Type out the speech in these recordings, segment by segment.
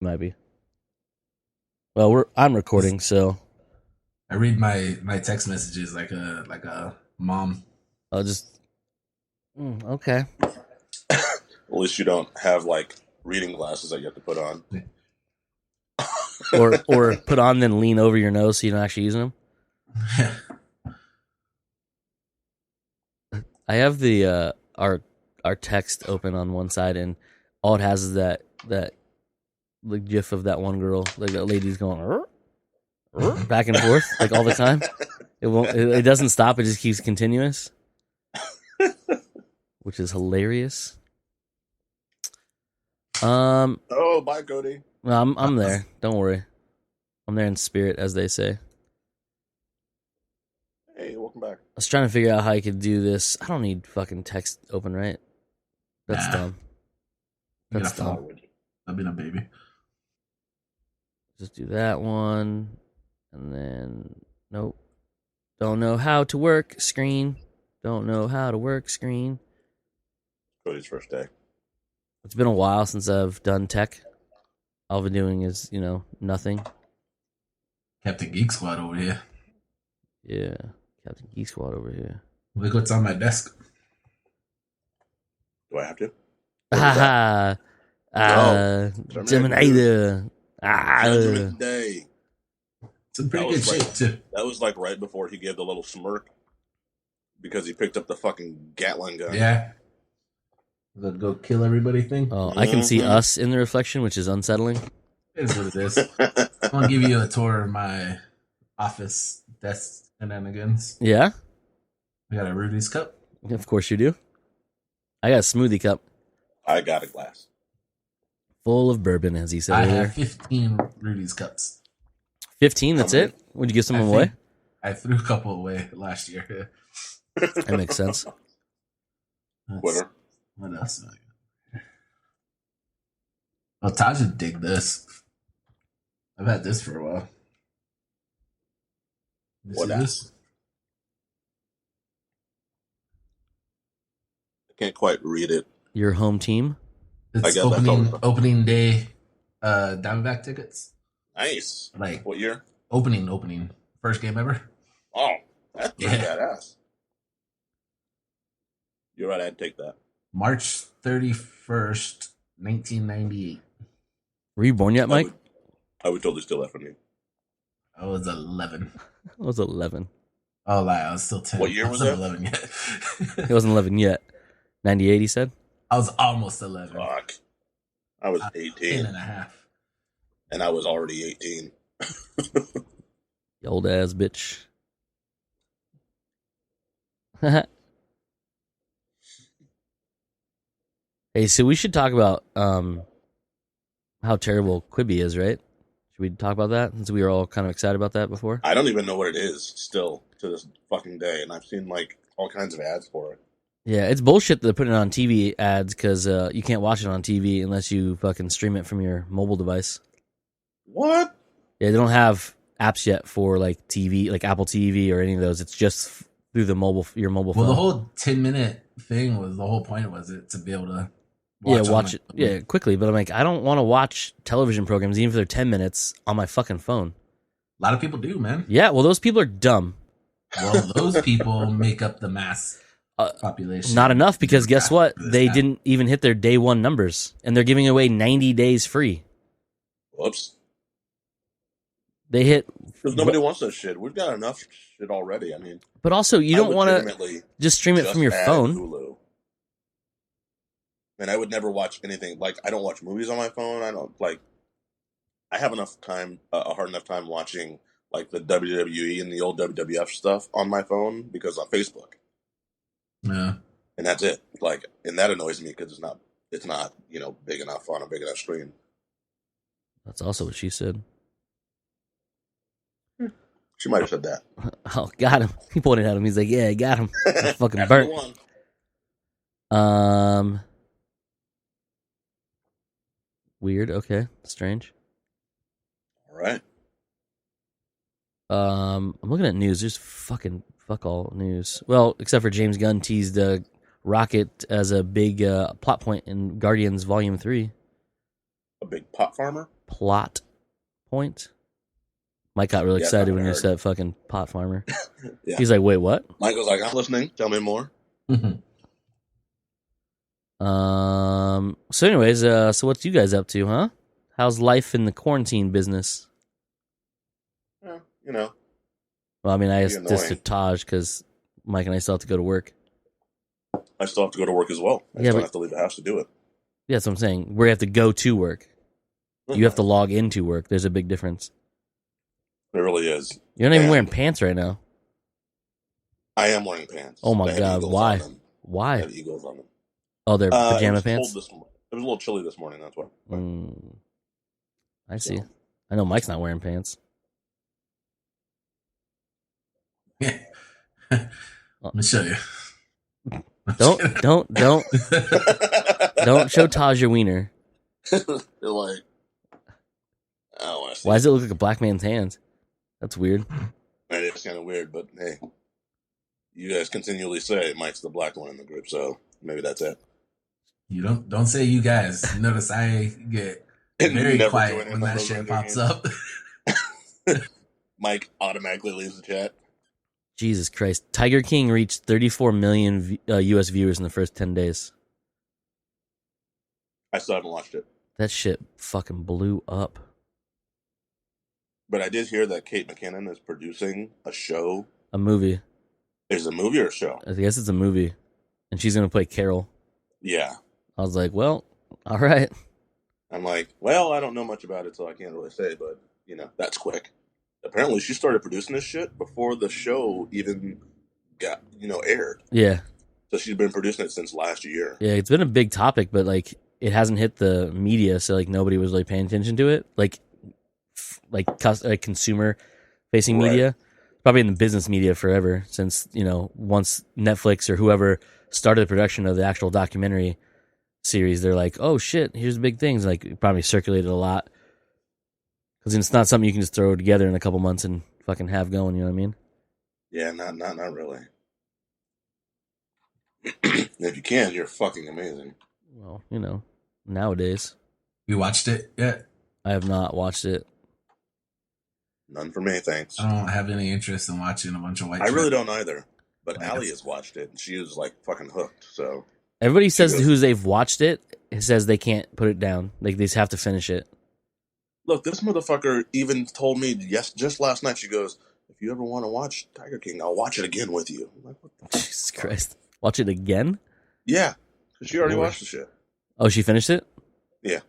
Might be. Well, I'm recording, so I read my text messages like a mom. I'll just. Okay. At least you don't have like reading glasses that you have to put on. Or put on then lean over your nose so you don't actually use them. I have the our text open on one side, and all it has is that the gif of that one girl, like that lady's going back and forth like all the time. It won't. It doesn't stop. It just keeps continuous, which is hilarious. Oh, bye, Cody. I'm there. Don't worry. I'm there in spirit, as they say. Hey, welcome back. I was trying to figure out how I could do this. I don't need fucking text open, right? That's dumb. That's dumb. I've been a baby. Just do that one. And then, nope. Don't know how to work screen. Don't know how to work screen. Cody's first day. It's been a while since I've done tech. All I've been doing is, nothing. Captain Geek Squad over here. Yeah. Captain Geek Squad over here. Look what's on my desk. Do I have to? Haha. Terminator. Judgment Day. It's a pretty good shape, too. That was like right before he gave the little smirk because he picked up the fucking Gatling gun. Yeah. The go kill everybody thing. Oh, I can see us in the reflection, which is unsettling. It is what it is. I'm going to give you a tour of my office desk shenanigans. Yeah? I got a Rudy's cup. Of course you do. I got a smoothie cup. I got a glass. Full of bourbon, as he said I earlier. have 15 Rudy's cups. 15, that's it? Would you give some away? I threw a couple away last year. That makes sense. Quitter. What else? Do I got? Oh, Taj would dig this. I've had this for a while. What else? I can't quite read it. Your home team? It's opening day Diamondback tickets. Nice. Like what year? Opening. First game ever. Oh, that's pretty badass. You're right, I'd take that. March 31st, 1998. Were you born yet, Mike? I would totally steal that from you. I was 11. I was 11. Oh, lie, I was still 10. What year was that? 11 yet. He wasn't 11 yet. 98, he said? I was almost 11. Fuck. I was 18. 10 and a half. And I was already 18. You old ass bitch. Hey, so we should talk about how terrible Quibi is, right? Should we talk about that since we were all kind of excited about that before? I don't even know what it is still to this fucking day, and I've seen like all kinds of ads for it. Yeah, it's bullshit that they're putting it on TV ads because you can't watch it on TV unless you fucking stream it from your mobile device. What? Yeah, they don't have apps yet for like TV, like Apple TV or any of those. It's just through your mobile phone. Well, the whole 10-minute thing was the whole point was it to be able to watch it quickly. But I'm like, I don't want to watch television programs even if they're 10 minutes on my fucking phone. A lot of people do, man. Yeah, well, those people are dumb. Well, those people make up the mass population. Not enough because guess what? They didn't even hit their day one numbers, and they're giving away 90 days free. Whoops. They hit because nobody wants that shit. We've got enough shit already. I mean, but also you don't want to just stream it from your phone. Hulu. And I would never watch anything like I don't watch movies on my phone. I don't like. I have enough time, a hard enough time watching like the WWE and the old WWF stuff on my phone because on Facebook. Yeah, and that's it. Like, and that annoys me because it's not big enough on a big enough screen. That's also what she said. She might have said that. Oh, got him. He pointed at him. He's like, "Yeah, got him." Fucking burnt. Weird. Okay, strange. All right. I'm looking at news. There's fucking fuck all news. Well, except for James Gunn teased Rocket as a big plot point in Guardians Volume 3. A big pot farmer? plot point. Mike got really Yeah, excited that's when what I you heard. said fucking pot farmer. Yeah. He's like, wait, what? Mike was like, I'm listening. Tell me more. So anyways, so what you guys up to, huh? How's life in the quarantine business? Yeah, you know, Well, I mean, I Pretty asked this to annoying. Taj because Mike and I still have to go to work. I still have to go to work as well. I Yeah, still but have to leave the house to do it. yeah, that's what I'm saying. We have to go to work. You have to log into work. There's a big difference. It really is. You're not even And wearing pants right now. I am wearing pants. Oh my They have God, eagles why? on them. They Why? have eagles on them. Oh, they're It pajama was pants? cold this morning. It was a little chilly this morning. That's why. I see. So- I know Mike's not wearing pants. Let me show you. Don't show Taj your wiener. They're like, I don't want to see. Why does it look like a black man's hands? That's weird. It is kind of weird, but hey, you guys continually say Mike's the black one in the group, so maybe that's it. You don't say you guys. Notice I get very Never quiet join in when on that those shit render pops games. up. Mike automatically leaves the chat. Jesus Christ. Tiger King reached 34 million U.S. viewers in the first 10 days. I still haven't watched it, That shit fucking blew up. but I did hear that Kate McKinnon is producing a show. A movie. Is it a movie or a show? I guess it's a movie. And she's going to play Carol. Yeah. I was like, well, all right. I'm like, well, I don't know much about it, so I can't really say, but, that's quick. Apparently, she started producing this shit before the show even got, aired. Yeah. So she's been producing it since last year. Yeah, it's been a big topic, but, like, it hasn't hit the media, so, like, nobody was really paying attention to it. Like consumer-facing Right. media. Probably in the business media forever since, once Netflix or whoever started the production of the actual documentary series, they're like, oh, shit, here's big things. Like, it probably circulated a lot. Because it's not something you can just throw together in a couple months and fucking have going, you know what I mean? Yeah, not really. If you can, you're fucking amazing. Well, nowadays. You watched it yet? I have not watched it. None for me, thanks. I don't have any interest in watching a bunch of white. I really don't either. But Like, Allie has watched it, and she was like fucking hooked. So Everybody says goes- who they've watched it says they can't put it down. Like, they just have to finish it. look, this motherfucker even told me just last night. She goes, "If you ever want to watch Tiger King, I'll watch it again with you." I'm like, what the fuck? Jesus Christ. Watch it again? Yeah, because she already Lord. watched the shit. Oh, she finished it? Yeah.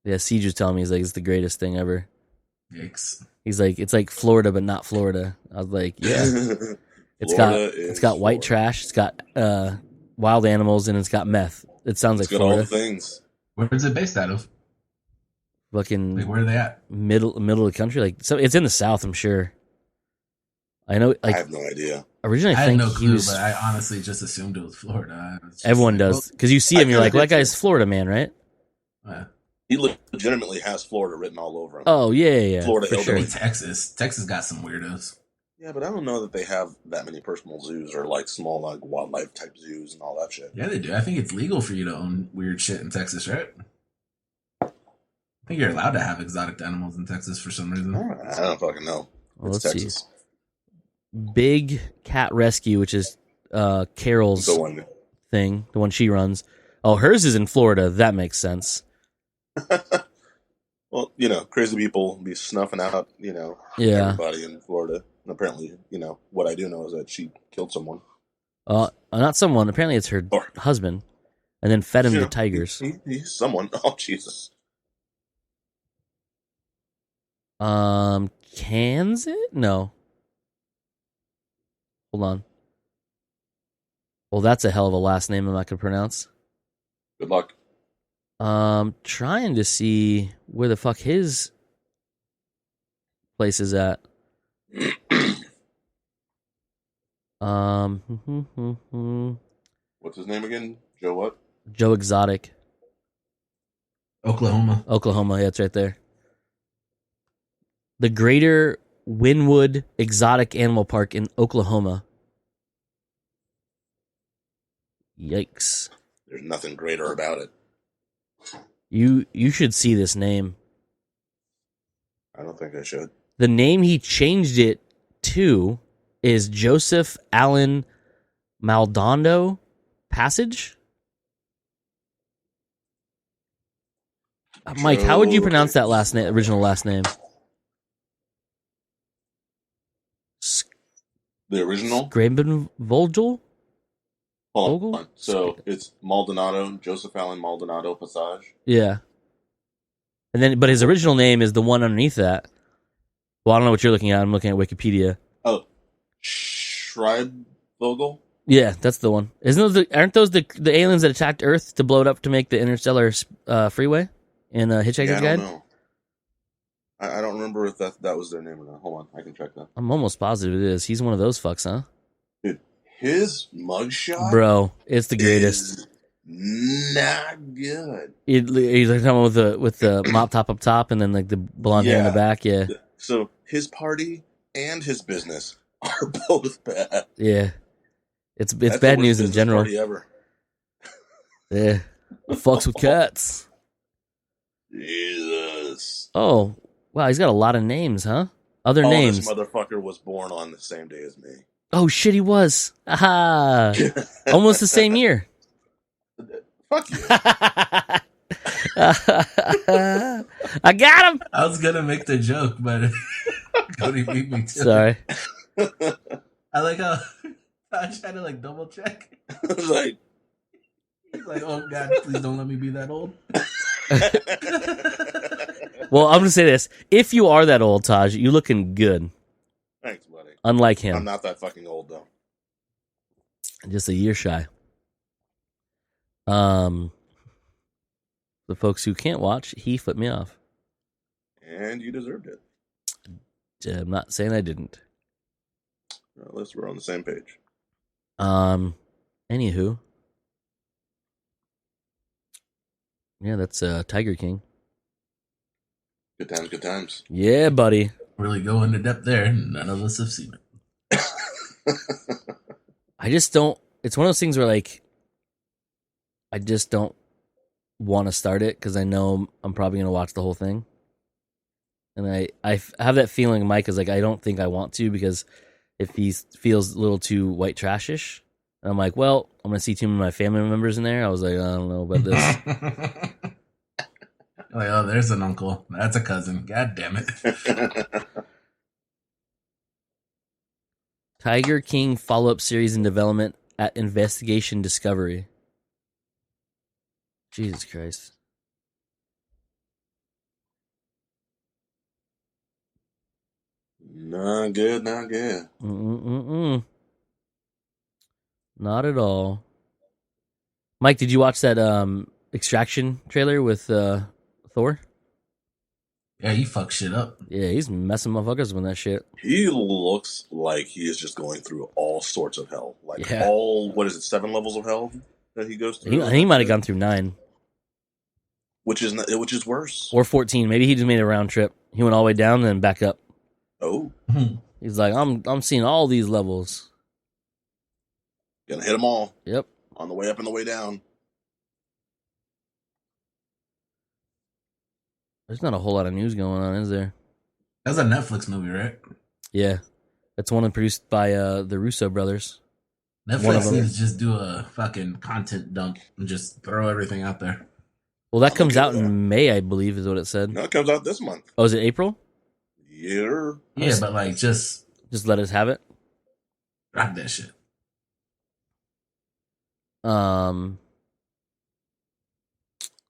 Yeah, Siege was telling me, he's like, it's the greatest thing ever. Yikes. He's like, it's like Florida, but not Florida. I was like, yeah. It's got white trash, it's got wild animals, and it's got meth. It sounds It's like got all the Florida. things. Where is it based out of? Fucking Like, where are they at? middle of the country. Like, so it's in the South, I'm sure. I know, I like, have no idea. originally I I had think no he clue, was, but I honestly just assumed it was Florida. I was just everyone like, does. Because you see I him, you're like, kinda well, that did guy's too. Florida man, right? well, He legitimately has Florida written all over him. Oh, yeah. Florida for sure. hillbilly. Texas. Texas got some weirdos. Yeah, but I don't know that they have that many personal zoos or like small like wildlife type zoos and all that shit. Yeah, they do. I think it's legal for you to own weird shit in Texas, right? I think you're allowed to have exotic animals in Texas for some reason. I don't fucking know. Well, It's let's Texas. see. Big Cat Rescue, which is Carol's The one. thing, the one she runs. Oh, hers is in Florida. That makes sense. Well, crazy people be snuffing out, Yeah. everybody in Florida. And apparently, what I do know is that she killed someone. Not someone. Apparently, it's her Or- husband, and then fed him You to know, tigers. He's someone. Oh, Jesus. Cans it? No. Hold on. Well, that's a hell of a last name I'm not gonna pronounce. Good luck. Trying to see where the fuck his place is at. What's his name again? Joe what? Joe Exotic, Oklahoma. Oklahoma. Yeah, it's right there. The Greater Wynwood Exotic Animal Park in Oklahoma. Yikes. There's nothing greater about it. You should see this name. I don't think I should. The name he changed it to is Joseph Allen Maldonado Passage. Mike, how would you pronounce that original last name? The original? Grabenvogel? Hold on. So it's Maldonado, Joseph Allen Maldonado Passage. Yeah. And then, but his original name is the one underneath that. Well, I don't know what you're looking at. I'm looking at Wikipedia. Oh, Schreibvogel? Yeah, that's the one. Aren't those the aliens that attacked Earth to blow it up to make the interstellar freeway in Hitchhiker's Guide? I don't know. I don't remember if that was their name or not. Hold on, I can check that. I'm almost positive it is. He's one of those fucks, huh? Dude, his mugshot, bro, it's the greatest. Is not good. He's like talking with the mop top up top and then like the blonde hair in the back. Yeah. So his party and his business are both bad. Yeah. It's bad news in general. Party ever. Yeah. Fucks with cats. Jesus. Oh, wow, he's got a lot of names, huh? Other names. This motherfucker was born on the same day as me. Oh shit, he was. Aha. Almost the same year. Fuck you. I got him. I was gonna make the joke, but Cody beat me too. Sorry. I like how I tried to like double check. I was like, he's like, oh God, please don't let me be that old. Well, I'm gonna say this: if you are that old, Taj, you looking good. Thanks, buddy. Unlike him, I'm not that fucking old though. Just a year shy. The folks who can't watch, he flipped me off. And you deserved it. I'm not saying I didn't. At least we're on the same page. Anywho. Yeah, that's Tiger King. Good times, good times. Yeah, buddy. Really go into depth there. None of us have seen it. I just don't. It's one of those things where, like, I just don't want to start it because I know I'm probably going to watch the whole thing. And I have that feeling Mike is like, I don't think I want to because if he feels a little too white trashish. And I'm like, well, I'm going to see two of my family members in there. I was like, I don't know about this. Like, oh, there's an uncle. That's a cousin. God damn it. Tiger King follow-up series in development at Investigation Discovery. Jesus Christ. Not good, not good. Not at all. Mike, did you watch that Extraction trailer with Thor? Yeah, he fucks shit up. Yeah, he's messing motherfuckers with that shit. He looks like he is just going through all sorts of hell. Like 7 levels of hell that he goes through? He might have gone through 9. Which is worse. Or 14. Maybe he just made a round trip. He went all the way down and then back up. Oh. He's like, I'm seeing all these levels. Gonna hit them all. Yep. On the way up and the way down. There's not a whole lot of news going on, is there? That's a Netflix movie, right? Yeah. That's one produced by the Russo brothers. Netflix needs to just do a fucking content dump and just throw everything out there. Well, that comes out in May, I believe, is what it said. No, it comes out this month. Oh, is it April? Yeah. Yeah, but like just let us have it. drop that shit.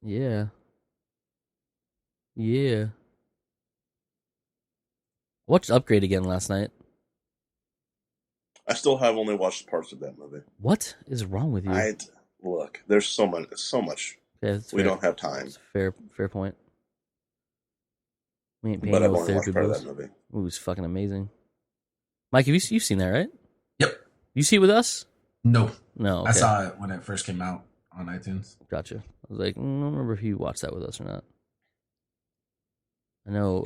Yeah. Yeah. Watched Upgrade again last night. I still have only watched parts of that movie. What is wrong with you? Look, there's so much. Yeah, we don't have time. Fair point. We ain't paying but I've no only watched part of that movie. It was fucking amazing. Mike, you've seen that, right? Yep. You see it with us? No. No. Okay. I saw it when it first came out on iTunes. Gotcha. I was like, I don't remember if you watched that with us or not. I know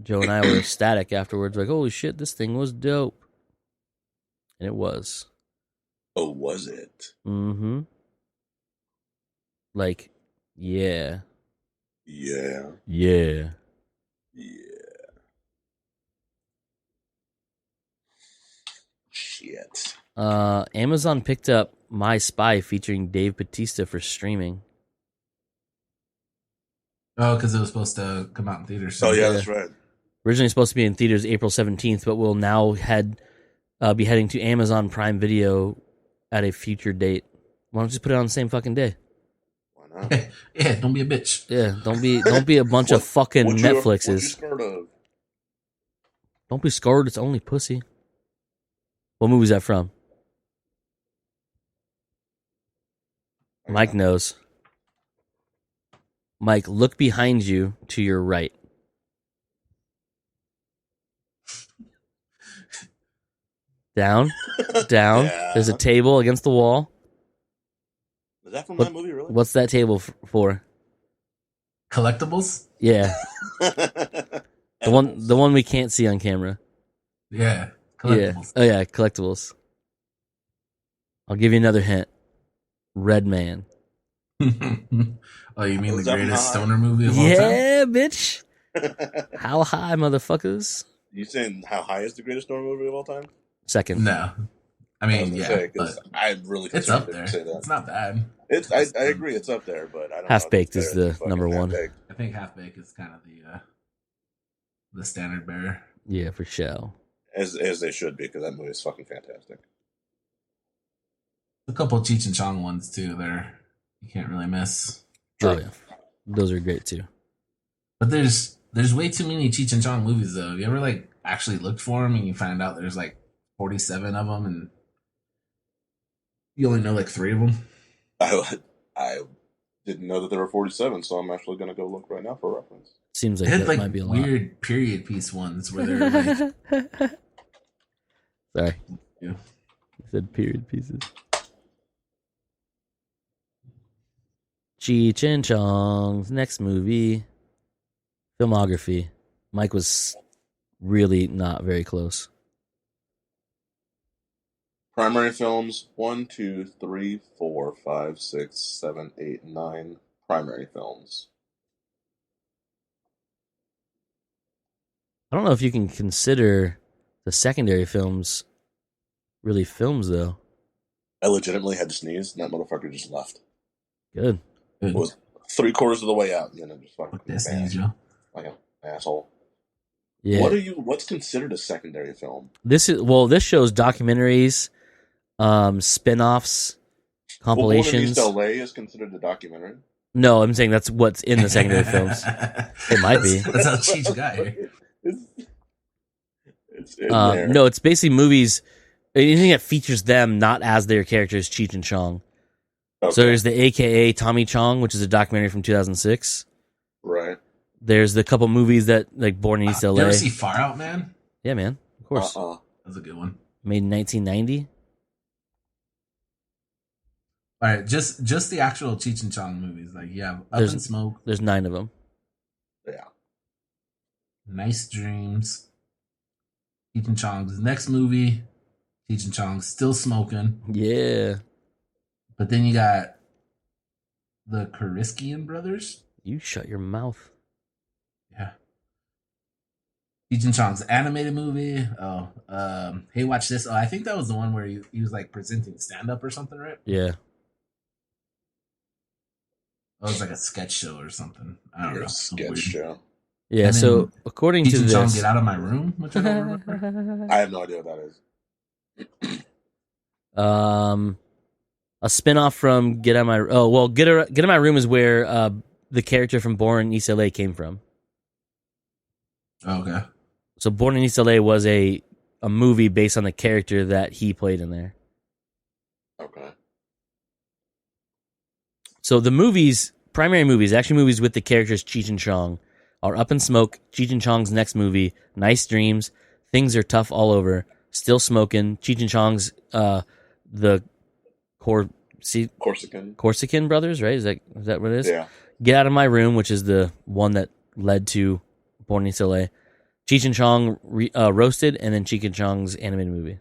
Joe and I were ecstatic afterwards, like, holy shit, this thing was dope. And it was. Oh, was it? Mm-hmm. Like, yeah. Yeah. Yeah. Yeah. Shit. Amazon picked up My Spy featuring Dave Bautista for streaming. Oh, because it was supposed to come out in theaters. Oh, yeah, Yeah. that's right. Originally supposed to be in theaters April 17th, but will now be heading to Amazon Prime Video at a future date. Why don't you just put it on the same fucking day? Why not? Yeah, don't be a bitch. Yeah, don't be a bunch of fucking What'd you Netflixes. scared of? Don't be scared, it's only pussy. What movie is that from? Mike knows. Mike, look behind you to your right. Down. Yeah. There's a table against the wall. Is that from that movie, really? What's that table for? Collectibles? Yeah, the one we can't see on camera. Yeah, collectibles. Yeah. Oh yeah, collectibles. I'll give you another hint. Red Man. Oh, you mean Was the that greatest high? stoner movie of all time? Yeah, bitch. How high, motherfuckers? You saying how high is the greatest stoner movie of all time? Second. No. I mean, yeah, but I really it's up there. say that. It's not bad. I agree, it's up there, but I don't Half know. Baked is the number one. Half-Baked. I think Half Baked is kind of the standard bearer. Yeah, for sure. As they should be, because that movie is fucking fantastic. A couple Cheech and Chong ones too. You can't really miss. Oh yeah, those are great too. But there's way too many Cheech and Chong movies though. You ever like actually looked for them and you find out there's like 47 of them and you only know like 3 of them? I didn't know that there were 47, so I'm actually going to go look right now for reference. Seems like They had that like might be a lot. weird period piece ones where they're like, Sorry. Yeah. I said period pieces. Cheech and Chong's next movie. Filmography. Mike was really not very close. Primary films 1, 2, 3, 4, 5, 6, 7, 8, 9 primary films. I don't know if you can consider the secondary films really films, though. I legitimately had to sneeze, and that motherfucker just left. Good. It was 3/4 of the way out, and then it just fucking This bam, needs you. like an asshole. Yeah. What's considered a secondary film? This shows documentaries, spin-offs, compilations. Born in East LA is considered a documentary. No, I'm saying that's what's in the secondary films. It might be. That's how Cheech got here. It's in there. No, it's basically movies, anything that features them not as their characters, Cheech and Chong. Okay. So there's the AKA Tommy Chong, which is a documentary from 2006. Right. There's the couple movies that, like, Born in East LA. You ever see Far Out, Man? Yeah, man. Of course. That's a good one. Made in 1990. All right, just the actual Cheech and Chong movies. Like, you have Up There's- in Smoke, There's 9 of them. Yeah. Nice Dreams, Cheech and Chong's next movie, Cheech and Chong Still Smoking. Yeah. But then you got the Kariskian brothers. You shut your mouth. Yeah. Cheech and Chong's animated movie. Oh, Hey, Watch This. Oh, I think that was the one where he was like presenting stand up or something, right? Yeah. Oh, it was like a sketch show or something. I don't know. A sketch show. Yeah, And so then according Cheech to and Chong this... Get Out of My Room, which I don't remember. I have no idea what that is. A spin-off from Get Out of My... Oh, well, Get Out of My Room is where the character from Born in East LA came from. Oh, okay. So Born in East LA was a movie based on the character that he played in there. Okay. So the movies, primary movies, action movies with the characters Cheech and Chong are Up in Smoke, Cheech and Chong's next movie, Nice Dreams, Things Are Tough All Over, Still Smoking, Cheech and Chong's the Corsican brothers, right? Is that what it is? Yeah. Get Out of My Room, which is the one that led to Born in East LA. Cheech and Chong Roasted, and then Cheech and Chong's animated movie.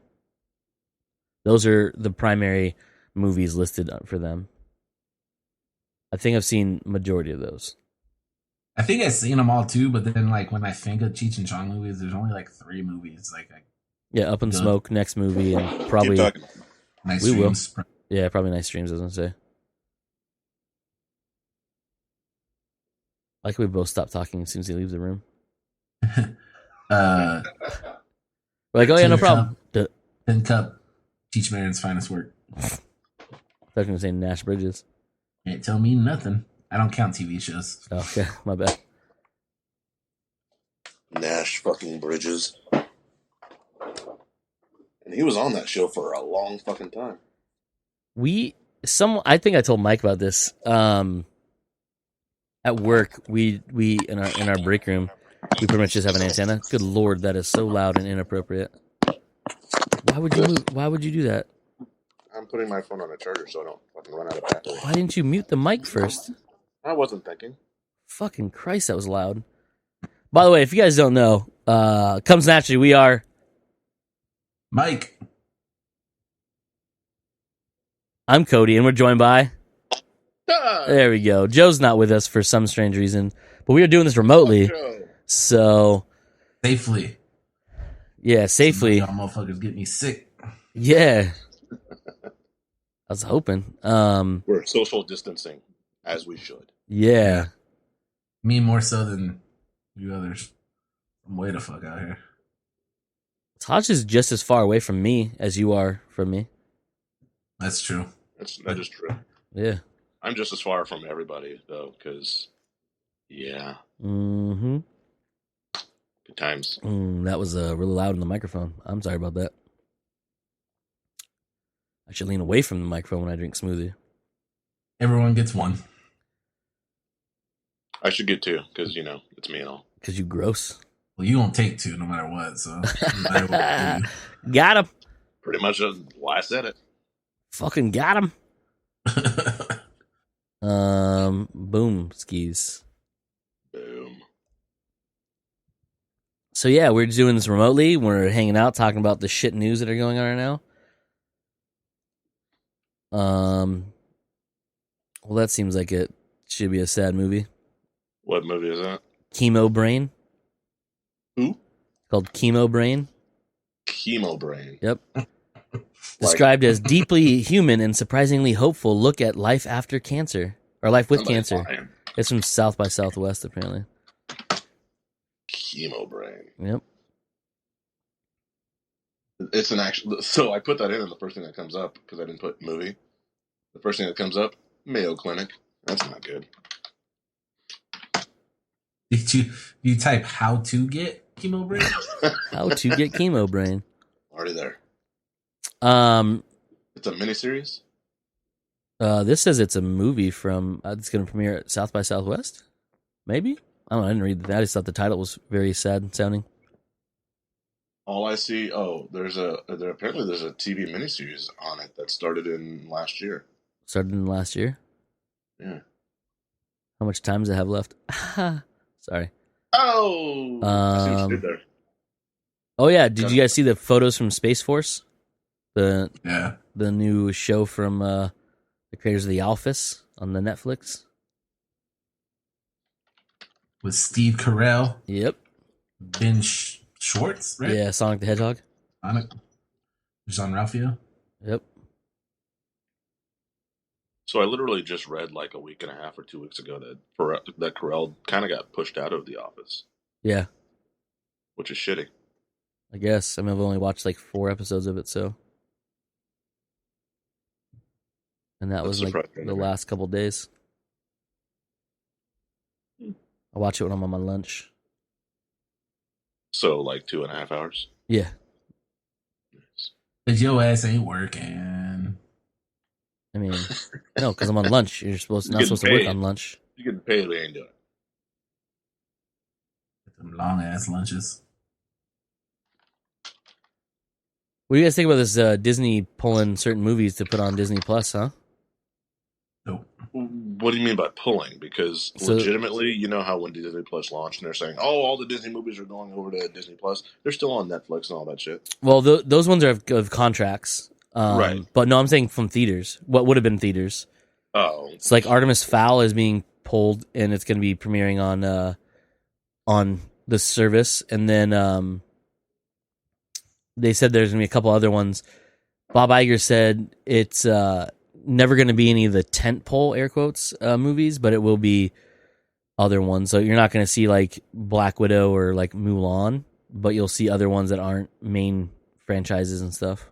Those are the primary movies listed for them. I think I've seen majority of those. I think I've seen them all too, but then like when I think of Cheech and Chong movies, there's only like 3 movies like I Yeah, Up in Good. Smoke, next movie, and probably Keep talking. Nice We will. streams. yeah, probably nice streams. I was gonna say. Like we both stop talking as soon as he leaves the room. Uh, We're like, oh yeah, no Tin problem. Cup. Tin Cup, Teach Marin's finest work. I was gonna say Nash Bridges. Can't tell me nothing. I don't count TV shows. Oh, okay, my bad. Nash fucking Bridges. And he was on that show for a long fucking time. I think I told Mike about this. At work, we in our break room, we pretty much just have an antenna. Good lord, that is so loud and inappropriate. Why would you move? Why would you do that? I'm putting my phone on a charger so I don't fucking run out of battery. Why didn't you mute the mic first? I wasn't thinking. Fucking Christ, that was loud. By the way, if you guys don't know, comes naturally. We are Mike. I'm Cody, and we're joined by. There we go. Joe's not with us for some strange reason, but we are doing this remotely. So Safely. yeah, safely. Y'all motherfuckers get me sick. Yeah. I was hoping. We're social distancing, as we should. Yeah. Me more so than you others. I'm way the fuck out here. Taj is just as far away from me as you are from me. That's true. That is true. Yeah. I'm just as far from everybody, though, because, yeah, Mm-hmm. good times. That was really loud in the microphone. I'm sorry about that. I should lean away from the microphone when I drink smoothie. Everyone gets one. I should get two, because, it's me and all. Because you gross. Well, you won't take two no matter what, so no matter what you Got him. Pretty much why I said it. Fucking got him. Boom skis. Boom. So yeah, we're doing this remotely. We're hanging out, talking about the shit news that are going on right now. Well, that seems like it should be a sad movie. What movie is that? Chemo Brain. Who? It's called Chemo Brain. Chemo Brain. Yep. Described as deeply human and surprisingly hopeful look at life after cancer. Or life with Somebody's cancer. lying. It's from South by Southwest, apparently. Chemo Brain. Yep. It's an actual. So I put that in, and the first thing that comes up, because I didn't put movie, the first thing that comes up, Mayo Clinic. That's not good. Did you type how to get chemo brain? How to get Chemo Brain. Already there. It's a miniseries? This says it's a movie from. It's going to premiere at South by Southwest. Maybe. I don't know. I didn't read that. I just thought the title was very sad sounding. All I see. Apparently there's a TV miniseries on it that started in last year. Started in last year. Yeah. How much time does it have left? Sorry. Oh. I see what you did there. Oh yeah. Did you guys see the photos from Space Force? The new show from the creators of The Office on the Netflix. With Steve Carell. Yep. Ben Schwartz, right? Yeah, Sonic the Hedgehog. Jean-Ralphio. Yep. So I literally just read like a week and a half or 2 weeks ago that Carell kind of got pushed out of The Office. Yeah. Which is shitty. I guess. I mean, I've only watched like 4 episodes of it, so. And that was like the last couple days. I watch it when I'm on my lunch. So like 2.5 hours? Yeah. Nice. But your ass ain't working. I mean, no, because I'm on lunch. You're not supposed to work on lunch. You getting paid, we ain't doing it. Them long ass lunches. What do you guys think about this Disney pulling certain movies to put on Disney Plus, huh? Nope. What do you mean by pulling? Because legitimately, you know how when Disney Plus launched and they're saying, oh, all the Disney movies are going over to Disney Plus. They're still on Netflix and all that shit. Well, those ones are of contracts. Right. But no, I'm saying from theaters. What would have been theaters? Oh. It's like Artemis Fowl is being pulled, and it's going to be premiering on the service. And then they said there's gonna be a couple other ones. Bob Iger said it's never gonna be any of the tentpole air quotes movies, but it will be other ones. So you're not gonna see like Black Widow or like Mulan, but you'll see other ones that aren't main franchises and stuff.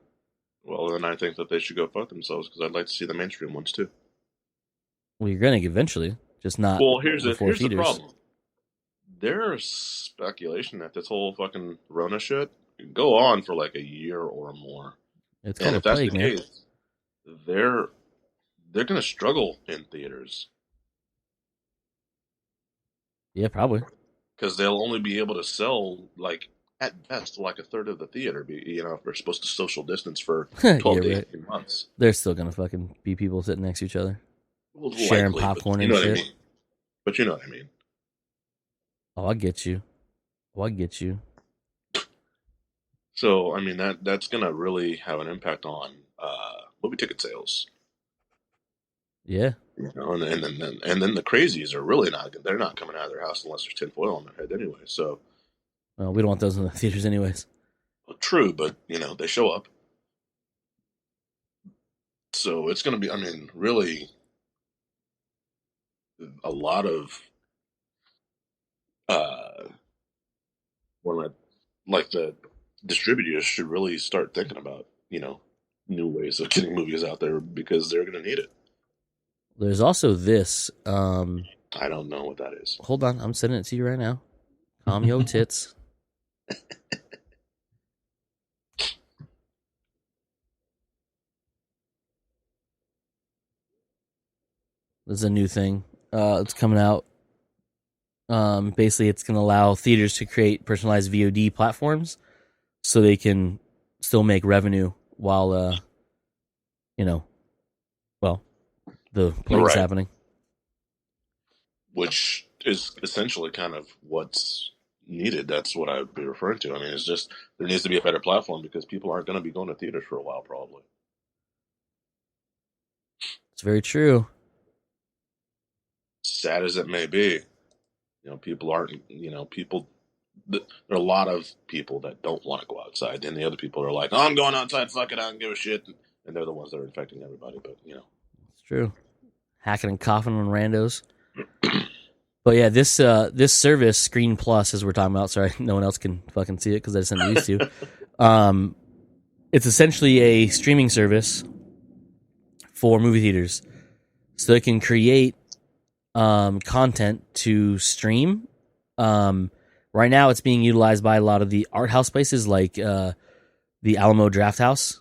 Well, then I think that they should go fuck themselves because I'd like to see the mainstream ones too. Well, you're gonna eventually, just not. Well, here's the before theaters. problem. There's speculation that this whole fucking Rona shit could go on for like a year or more. It's And called a if that's plague, the man. case, they're gonna struggle in theaters Yeah, probably. because they'll only be able to sell like at best like a third of the theater. If they're supposed to social distance for 12 Yeah, to right. 18 months. They're still gonna fucking be people sitting next to each other, Well, sharing likely, popcorn but and you know shit. what I mean. But you know what I mean. Oh, I get you. Oh, I get you. So I mean that's gonna really have an impact on movie ticket sales. Yeah. And then the crazies are really they're not coming out of their house unless there's tinfoil on their head anyway. So Well, we don't want those in the theaters anyways. well, true, but they show up. So it's gonna be really a lot of what am like the distributors should really start thinking about, new ways of getting movies out there because they're gonna need it. There's also this. I don't know what that is. Hold on, I'm sending it to you right now. Calm yo tits. This is a new thing. It's coming out. Basically, it's going to allow theaters to create personalized VOD platforms, so they can still make revenue while, the plague's Right. happening. Which is essentially kind of what's needed. That's what I would be referring to. It's just there needs to be a better platform because people aren't going to be going to theaters for a while, probably. It's very true. Sad as it may be, people aren't. There are a lot of people that don't want to go outside, and the other people are like, "Oh, I'm going outside. Fuck it, I don't give a shit." And they're the ones that are infecting everybody. But It's true. Hacking and coughing on randos. But yeah, this service, Screen Plus, as we're talking about. Sorry, no one else can fucking see it because I just sent these two. It's essentially a streaming service for movie theaters, so they can create content to stream. Right now, it's being utilized by a lot of the art house places, like the Alamo Draft House,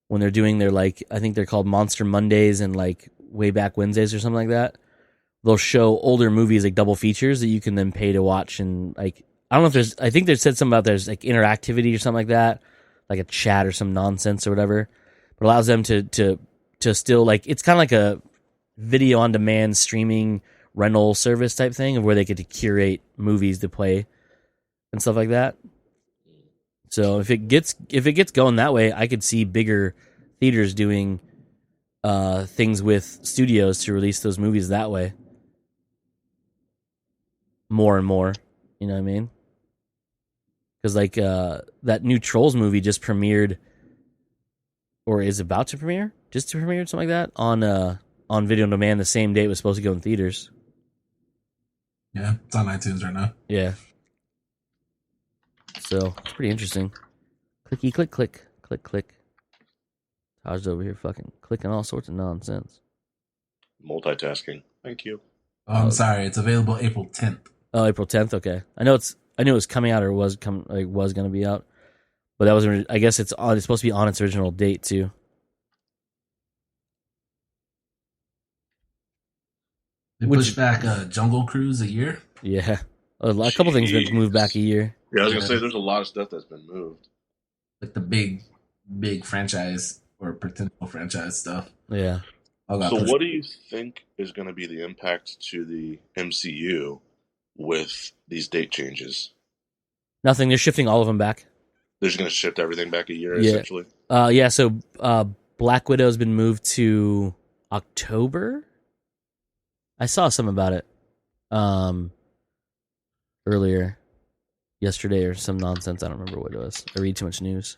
when they're doing their I think they're called Monster Mondays and Way Back Wednesdays or something like that. They'll show older movies like double features that you can then pay to watch, and I don't know if I think they said something about there's interactivity or something like that, like a chat or some nonsense or whatever. But it allows them to still it's kind of like a video on demand streaming rental service type thing of where they get to curate movies to play and stuff like that. So if it gets going that way, I could see bigger theaters doing things with studios to release those movies that way. More and more, you know what I mean? Because that new Trolls movie just premiered, or is about to premiere, something like that on video on demand the same day it was supposed to go in theaters. Yeah, it's on iTunes right now. Yeah. So it's pretty interesting. Clicky click click click click. Taj's over here fucking clicking all sorts of nonsense. multitasking. Thank you. Oh, I'm sorry. It's available April 10th. Oh, April 10th. Okay, I knew it was coming out or was going to be out, but that wasn't. I guess it's supposed to be on its original date too. They pushed back Jungle Cruise a year. Yeah, a couple things been moved back a year. Yeah, I was gonna say there's a lot of stuff that's been moved. Like the big franchise or potential franchise stuff. Yeah. So what do you think is going to be the impact to the MCU with these date changes? Nothing. They're shifting all of them back. They're just going to shift everything back a year, Yeah. essentially? Yeah, so Black Widow's been moved to October. I saw some about it earlier, yesterday or some nonsense. I don't remember what it was. I read too much news.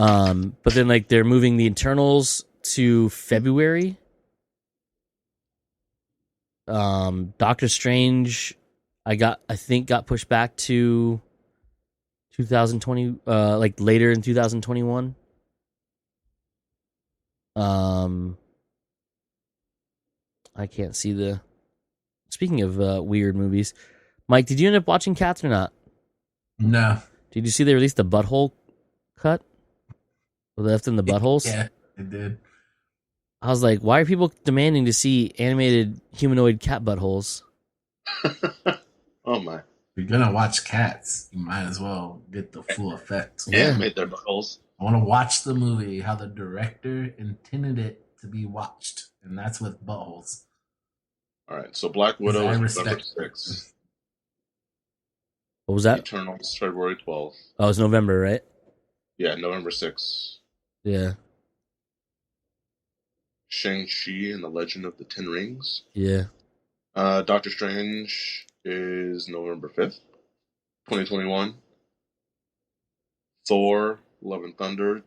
But then like they're moving the Eternals to February. Doctor Strange, I think got pushed back to 2020, like later in 2021. I can't see the. Speaking of weird movies, Mike, did you end up watching Cats or not? No. Did you see they released the butthole cut? Or left in the buttholes? Yeah, it did. I was like, why are people demanding to see animated humanoid cat buttholes? Oh my! If you're gonna watch Cats, you might as well get the full effect. Yeah. Made their buttholes. I want to watch the movie how the director intended it to be watched, and that's with buttholes. All right, so Black Widow I is November respect 6th. What was that? Eternals February 12th. Oh, it's November, right? Yeah, November 6th. Yeah. Shang-Chi and the Legend of the Ten Rings. Yeah. Doctor Strange is November 5th, 2021. Thor, Love and Thunder,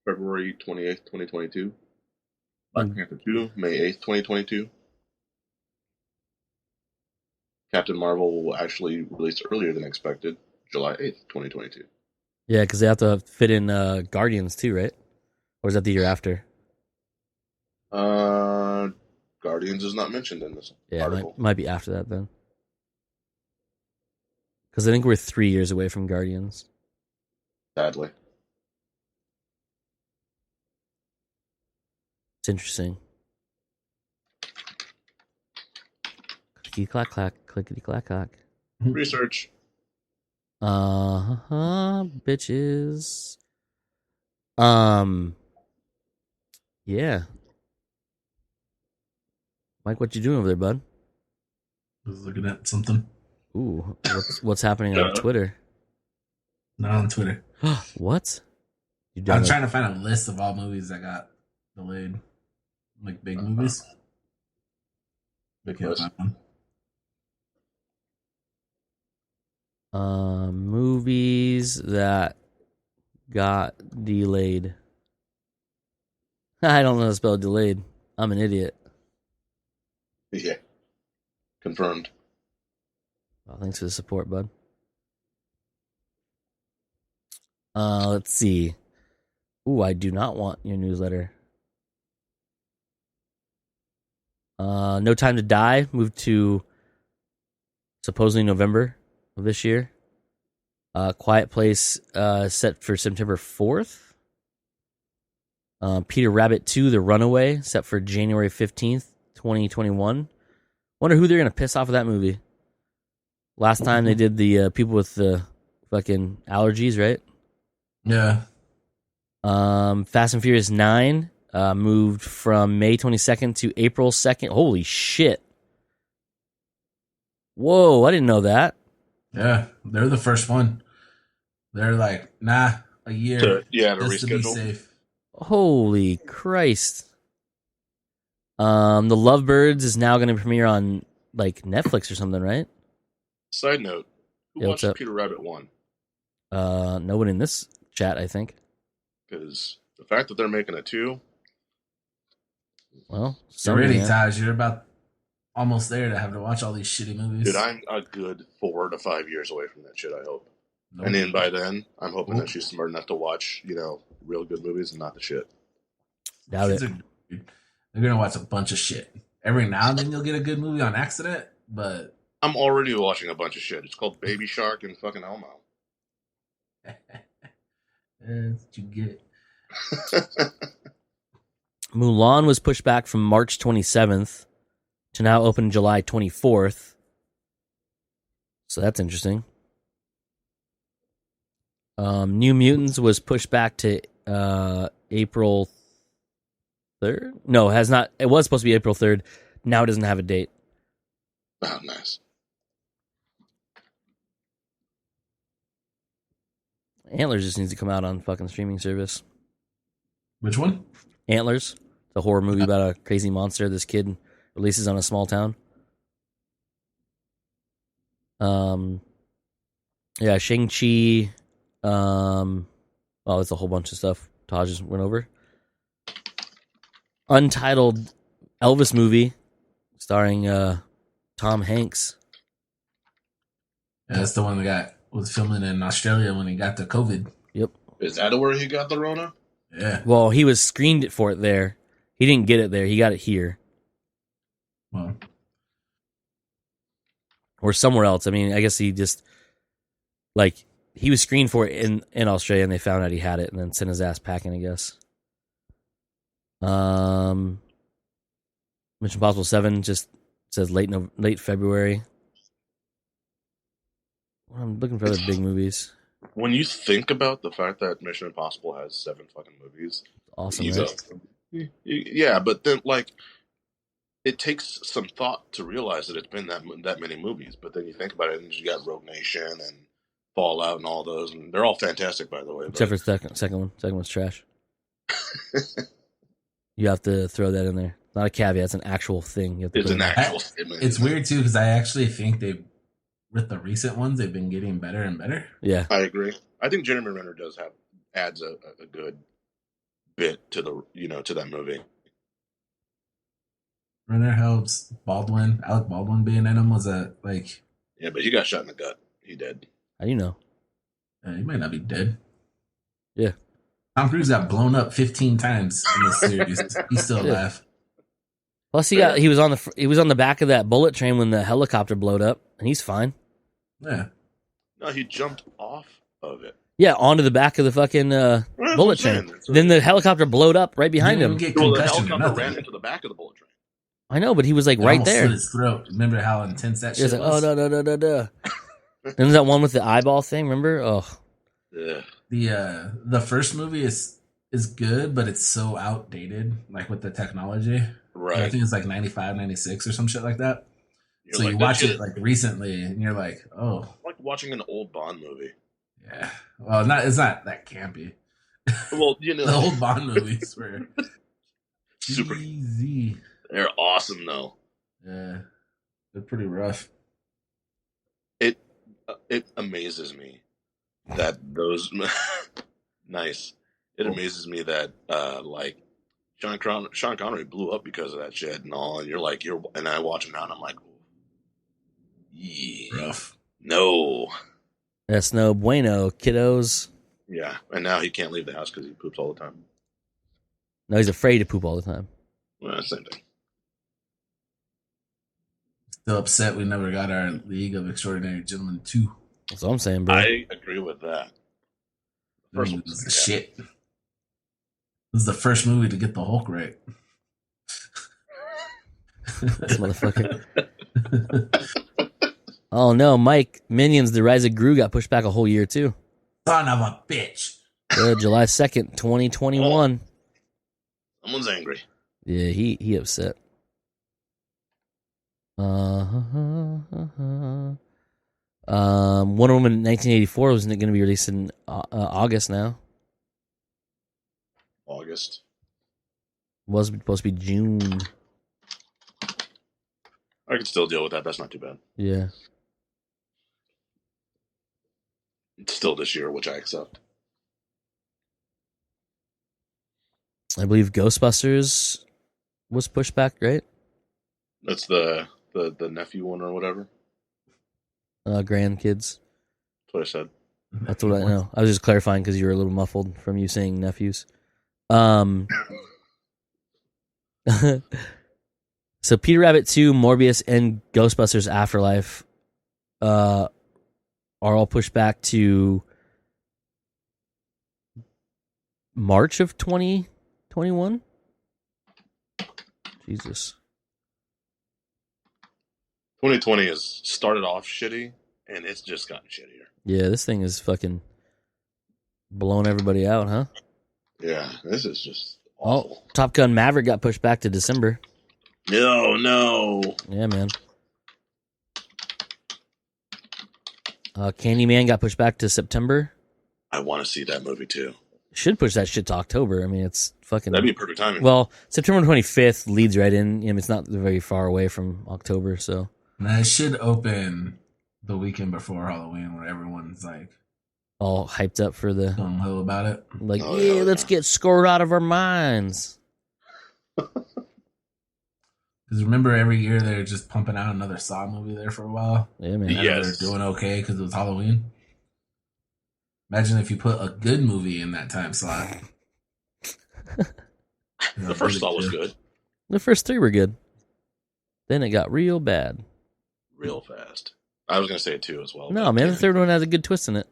February 28th, 2022. Black Panther 2, May 8th, 2022. Captain Marvel will actually release earlier than expected, July 8th, 2022. Yeah, because they have to fit in Guardians too, right? Or is that the year after? Guardians is not mentioned in this article. Might be after that then. Because I think we're 3 years away from Guardians. Sadly. It's interesting. Clickety clack clack, clickety clack clack. Research. Bitches. Yeah. Mike, what you doing over there, bud? I was looking at something. Ooh, what's happening on Twitter? Not on Twitter. What? I'm trying to find a list of all movies that got delayed, like big movies. Big list. Movies that got delayed. I don't know how to spell delayed. I'm an idiot. Yeah. Confirmed. Well, thanks for the support, bud. Let's see. Ooh, I do not want your newsletter. No Time to Die moved to supposedly November of this year. Quiet Place set for September 4th. Peter Rabbit 2, The Runaway, set for January 15th, 2021. Wonder who they're going to piss off with that movie. Last time they did the people with the fucking allergies, right? Yeah. Fast and Furious 9 moved from May 22nd to April 2nd. Holy shit. Whoa, I didn't know that. Yeah, they're the first one. They're like, nah, a year. To just reschedule. To be safe. Holy Christ. The Lovebirds is now going to premiere on like Netflix or something, right? Side note, who what's watched up? Peter Rabbit 1? No one in this chat, I think. Because the fact that they're making a 2... Well, You're ready, Taj. You're about almost there to have to watch all these shitty movies. Dude, I'm a good 4 to 5 years away from that shit, I hope. Nope. And then by then, I'm hoping that she's smart enough to watch, real good movies and not the shit. Doubt it. They're going to watch a bunch of shit. Every now and then you'll get a good movie on accident, but... I'm already watching a bunch of shit. It's called Baby Shark and fucking Elmo. That's what you get. Mulan was pushed back from March 27th to now open July 24th. So that's interesting. New Mutants was pushed back to April 3rd. No, it has not. It was supposed to be April 3rd. Now it doesn't have a date. Oh, nice. Antlers just needs to come out on fucking streaming service. Which one? Antlers, the horror movie about a crazy monster this kid releases on a small town. Yeah, Shang-Chi. Oh Oh, it's a whole bunch of stuff Taj just went over. Untitled Elvis movie starring Tom Hanks. Yeah, that's the one that was filming in Australia when he got the COVID. Yep. Is that where he got the Rona? Yeah. Well, he was screened for it there. He didn't get it there. He got it here. Well, or somewhere else. I mean, I guess he just like he was screened for it in Australia, and they found out he had it, and then sent his ass packing. I guess. Mission Impossible 7 just says late February. I'm looking for other big movies. When you think about the fact that Mission Impossible has 7 fucking movies, Awesome, right? Yeah, but then like it takes some thought to realize that it's been that many movies. But then you think about it, and you got Rogue Nation and Fallout and all those, and they're all fantastic, by the way. Except for the second one. Second one's trash. You have to throw that in there. Not a caveat; it's an actual thing. You have to It's an actual statement. It's weird too because I actually think with the recent ones, they've been getting better and better. Yeah, I agree. I think Jeremy Renner adds a good bit to to that movie. Renner helps. Alec Baldwin being in him was Yeah, but he got shot in the gut. He did. how do you know? He might not be dead. Yeah. Tom Cruise got blown up 15 times in this series. He's still alive. Plus, he was on the back of that bullet train when the helicopter blowed up, and he's fine. Yeah. No, he jumped off of it. Yeah, onto the back of the fucking bullet train. Then the helicopter blowed up right behind him. Get Well, the concussion or helicopter nothing. ran into the back of the bullet train. I know, but he was like It right almost there. slit his throat. Remember how intense that He was shit like, was? oh, da. Then there's that one with the eyeball thing, remember? Oh. Yeah. The first movie is good, but it's so outdated, like with the technology. Right. I think it's like 95, 96 or some shit like that. You're So like, you that watch shit it like recently, and you're like, oh, like watching an old Bond movie. yeah. Well, it's not that campy. Well, The old Bond movies were super. easy. They're awesome though. Yeah, they're pretty rough. It amazes me that those nice. It amazes me that like Sean Connery blew up because of that shit and all. And and I watch him now and I'm like, yeah, Rough. no. That's no bueno, kiddos. Yeah, and now he can't leave the house because he poops all the time. No, he's afraid to poop all the time. Well, same thing. Still upset we never got our League of Extraordinary Gentlemen 2. That's what I'm saying, bro. I agree with that. First one was the shit. This is the first movie to get the Hulk right. This motherfucker. Oh no, Mike, Minions: The Rise of Gru got pushed back a whole year too. Son of a bitch. July 2nd, 2021. Someone's angry. Yeah, he upset. Wonder Woman 1984 was going to be released in August now. August. Was supposed to be June. I can still deal with that. That's not too bad. Yeah. It's still this year, which I accept. I believe Ghostbusters was pushed back, right? That's the nephew one or whatever. Grandkids. That's what I said. That's what I know. I was just clarifying because you were a little muffled from you saying nephews. So Peter Rabbit 2, Morbius, and Ghostbusters Afterlife are all pushed back to March of 2021. Jesus. 2020 has started off shitty, and it's just gotten shittier. Yeah, this thing is fucking blowing everybody out, huh? Yeah, this is just awful. Oh, Top Gun Maverick got pushed back to December. No. Yeah, man. Candyman got pushed back to September. I want to see that movie too. Should push that shit to October. I mean, it's fucking... That'd be perfect timing. Well, September 25th leads right in. I mean, it's not very far away from October, so... And it should open the weekend before Halloween where everyone's like all hyped up for the Don't know about it. like. Oh, yeah, yeah, let's yeah. get scored out of our minds. Because remember, every year they're just pumping out another Saw movie there for a while. Yeah, man. And they're doing okay because it was Halloween. Imagine if you put a good movie in that time slot. The first Saw was good. The first 3 were good. Then it got real bad. Real fast. I was gonna say it too as well. No, man, the third one has a good twist in it.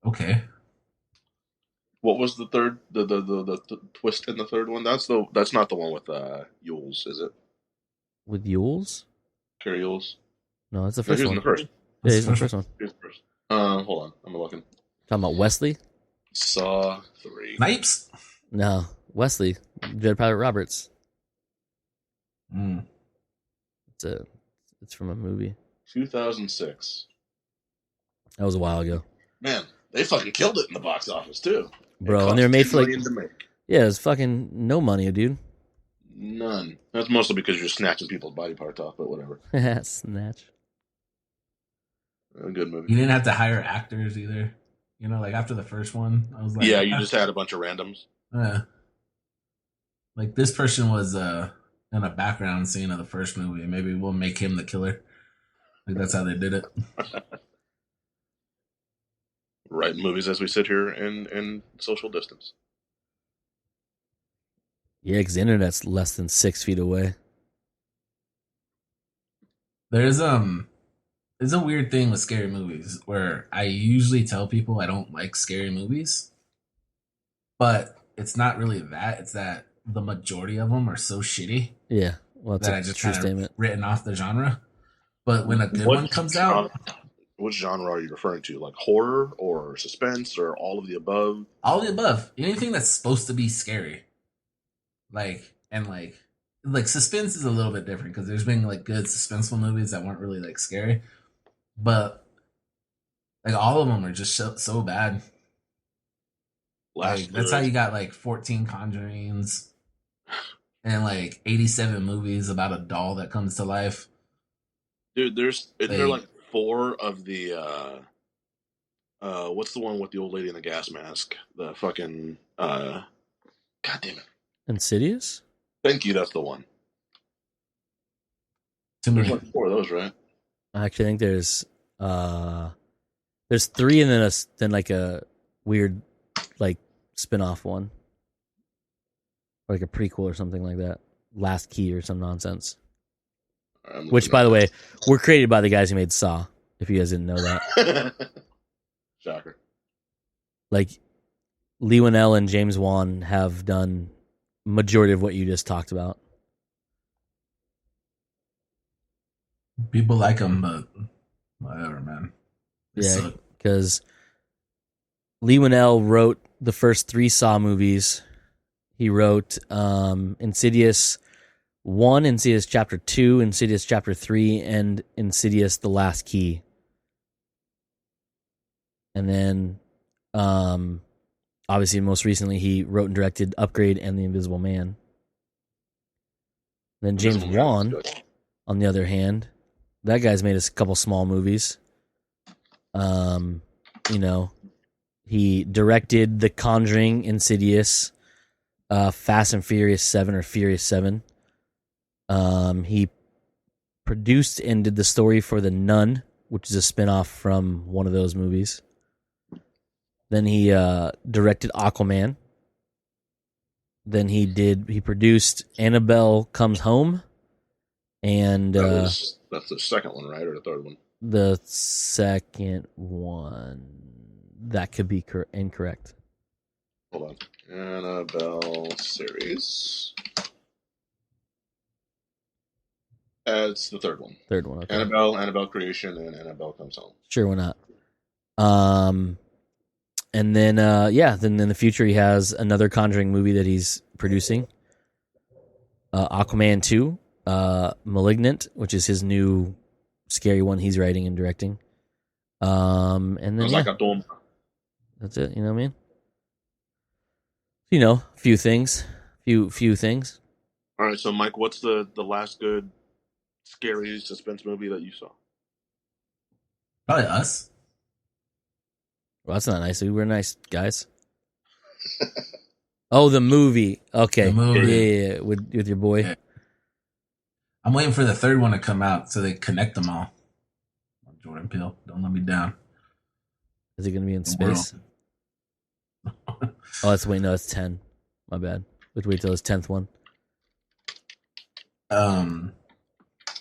Okay. What was the third? The twist in the third one? That's not the one with Yules, is it? With Yules? Carrie Yules? No, that's the No, first he's one. in the first. Yeah, he's in the first one. Here's the first. Hold on, I'm looking. Talking about Wesley? Saw 3. Snipes? No, Wesley. Jed Pilot Roberts. Mm. It's from a movie. 2006. That was a while ago. Man, they fucking killed it in the box office too. Bro, and they were made for like... $10 million to make. Yeah, it's fucking no money, dude. None. That's mostly because you're snatching people's body parts off, but whatever. Snatch. A good movie. You didn't have to hire actors either. You know, like after the first one, I was like... Yeah, you just had a bunch of randoms. Like this person was in a background scene of the first movie. Maybe we'll make him the killer. Like that's how they did it. Writing movies as we sit here in social distance. Yeah, because the internet's less than 6 feet away. There's a weird thing with scary movies where I usually tell people I don't like scary movies, but it's not really that. It's that the majority of them are so shitty. Yeah, well, that's that a I just true kind statement. of written off the genre. But when a good one comes out, what genre are you referring to? Like horror or suspense or all of the above? all of the above, anything that's supposed to be scary, like suspense is a little bit different because there's been like good suspenseful movies that weren't really like scary, but like all of them are just so bad. Like that's how you got like 14 Conjurings and like 87 movies about a doll that comes to life. Dude, isn't there like 4 of the what's the one with the old lady in the gas mask? The fucking God damn it. Insidious? Thank you, that's the one. There's like 4 of those, right? I actually think there's 3 and then like a weird like spin-off one. Or like a prequel or something like that. Last Key or some nonsense. Which, by the way, were created by the guys who made Saw, if you guys didn't know that. Shocker. Like, Lee Winnell and James Wan have done majority of what you just talked about. People like them, but whatever, man. Yeah, because Lee Winnell wrote the first 3 Saw movies. He wrote Insidious 1, Insidious Chapter 2, Insidious Chapter 3, and Insidious The Last Key. And then, obviously, most recently, he wrote and directed Upgrade and The Invisible Man. Then James Wan, on the other hand, that guy's made a couple small movies. You know, he directed The Conjuring, Insidious, Fast and Furious 7 or Furious 7. He produced and did the story for The Nun, which is a spinoff from one of those movies. Then he directed Aquaman. Then he produced Annabelle Comes Home, and that's the second one, right, or the third one? The second one. That could be incorrect. Hold on, Annabelle series. It's the third one. Third one. Okay. Annabelle Creation, and Annabelle Comes Home. Sure, why not? And then then in the future he has another Conjuring movie that he's producing. Aquaman 2, Malignant, which is his new scary one he's writing and directing. And then that's it, you know what I mean? You know, few things. Few things. All right, so Mike, what's the last good scary suspense movie that you saw? Probably Us. Well, that's not nice. We were nice guys. Oh, the movie. Okay. The movie. Yeah. With your boy. Yeah. I'm waiting for the third one to come out so they connect them all. Jordan Peele, don't let me down. Is he going to be in space? Oh, it's 10. My bad. Let's wait till his 10th one.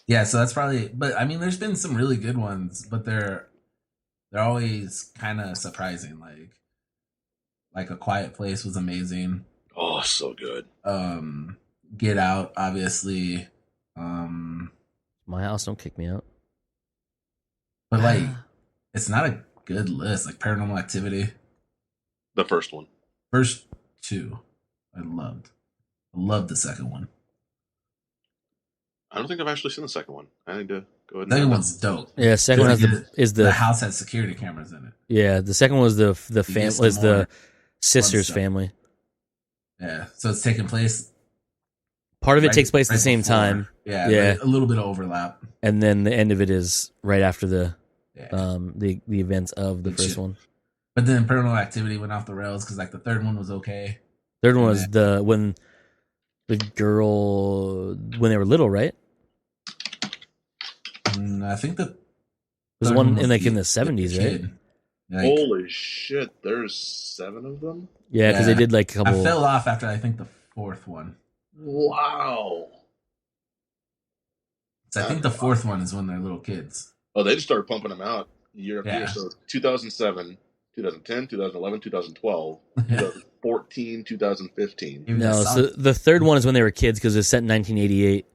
Yeah, so that's probably, but I mean, there's been some really good ones, but they're always kind of surprising. Like A Quiet Place was amazing. Oh, so good. Get Out, obviously. My House, don't kick me out. But like, it's not a good list. Like Paranormal Activity, The first one. first two, I loved. I loved the second one. I don't think I've actually seen the second one. I need to go ahead and. The second one's dope. Yeah, second one is the house has security cameras in it. Yeah, the second one was the sister's stuff. family. Yeah, so it's taking place. Part of it takes place at the same before. time. Yeah, a little bit of overlap. And then the end of it is right after the Yeah. the events of the first one. But then Paranormal Activity went off the rails because like the third one was okay. Third one was when the girl when they were little, right? I think the It was one in like in the 70s, right? Like, Holy shit! There's 7 of them. Yeah, because they did like a couple. I fell off after I think the fourth one. Wow. So I think the fourth one is when they're little kids. Oh, they just started pumping them out year after Yeah. year. So 2007, 2010, 2011, 2012, 2014, 2015. No, so the third one is when they were kids because it was set in 1988.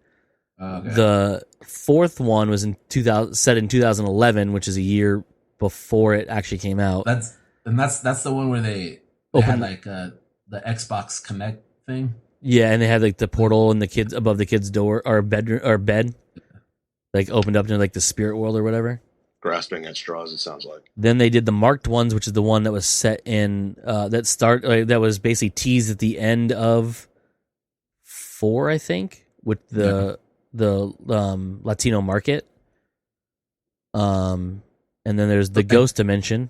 Okay. The fourth one was set in 2011, which is a year before it actually came out. That's the one where they had like the Xbox Connect thing. Yeah, and they had like the portal and the kids above the kids' door or bed, like opened up into like the spirit world or whatever. Grasping at straws, it sounds like. Then they did the marked ones, which is the one that was set in that was basically teased at the end of 4, I think, with the Latino market. And then there's the Ghost Dimension.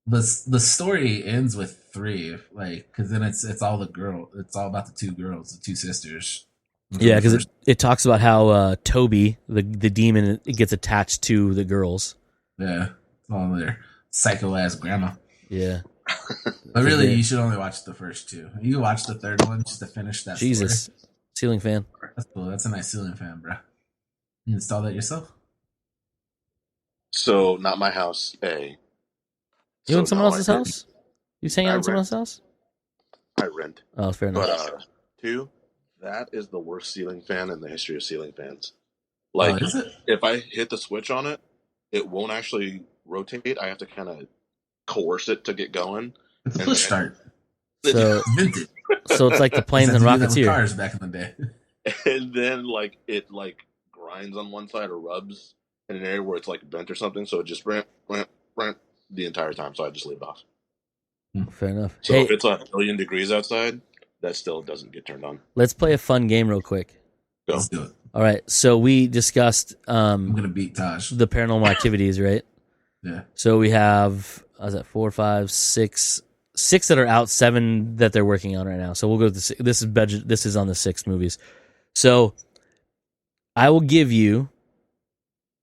The story ends with 3, like, because then it's all the girl. It's all about the 2 girls, the 2 sisters. Yeah, because it talks about how Toby, the demon, it gets attached to the girls. Yeah, it's all their psycho ass grandma. Yeah, but really, you should only watch the first 2. You can watch the third one just to finish that. Jesus, story. ceiling fan. That's cool. That's a nice ceiling fan, bro. You install that yourself? So, not my house, A. You in someone else's house? You hang out in someone else's house? I rent. Oh, fair enough. But 2, that is the worst ceiling fan in the history of ceiling fans. Like, if I hit the switch on it, it won't actually rotate. I have to kind of coerce it to get going. It's a push start. So it's like the planes and rockets here. Cars back in the day. And then like it like grinds on one side or rubs in an area where it's like bent or something, so it just ramp the entire time. So I just leave it off. Fair enough. So if it's 1,000,000 degrees outside, that still doesn't get turned on. Let's play a fun game real quick. Go. Let's do it. All right. So we discussed I'm gonna beat Taj. the paranormal activities, right? Yeah. So we have 4, 5, 6 that are out, 7 that they're working on right now. So we'll go to this is budget. This is on the 6 movies. So I will give you.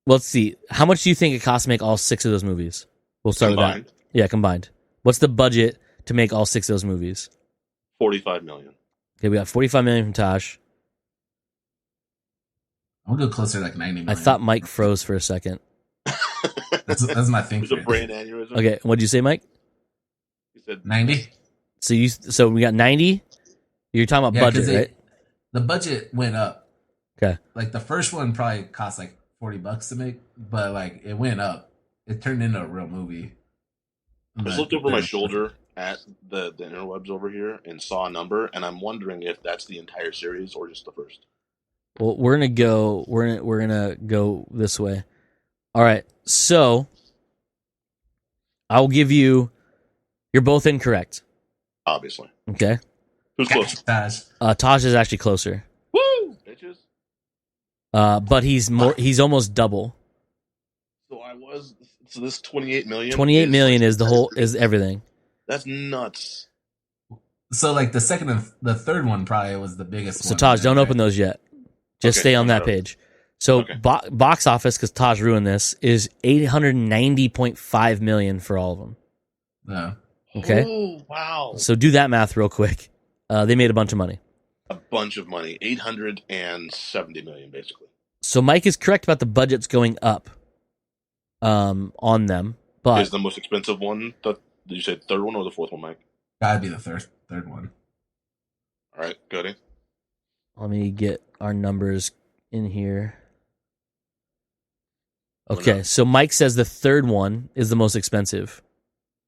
Let's see. How much do you think it costs to make all 6 of those movies? We'll start Combined. with that. Yeah, combined. What's the budget to make all 6 of those movies? $45 million. Okay, we got $45 million from Tosh. I'll go closer to like 90 million. I thought Mike froze for a second. That's my thing. It's a brain aneurysm. Okay, what did you say, Mike? He said 90. So we got 90. You're talking about budget, right? The budget went up. Okay. Like the first one probably cost like $40 to make, but like it went up. It turned into a real movie. I just looked over my shoulder at the interwebs over here and saw a number, and I'm wondering if that's the entire series or just the first. Well, we're gonna go this way. All right, so I'll give you. You're both incorrect. Obviously. Okay. Who's close? Taj is actually closer. Woo, bitches. But he's almost double. So I was. So this 28 million. 28 million is the whole is everything. That's nuts. So like the second and the third one probably was the biggest. So Taj, don't open those yet. Just stay on that page. So box office, because Taj ruined this, is 890.5 million for all of them. No. Okay. Oh wow. So do that math real quick. They made a bunch of money. A bunch of money. 870 million, basically. So Mike is correct about the budgets going up on them. But is the most expensive one, did you say the third one or the fourth one, Mike? Gotta be the third one. All right, Cody. Let me get our numbers in here. Okay, so Mike says the third one is the most expensive.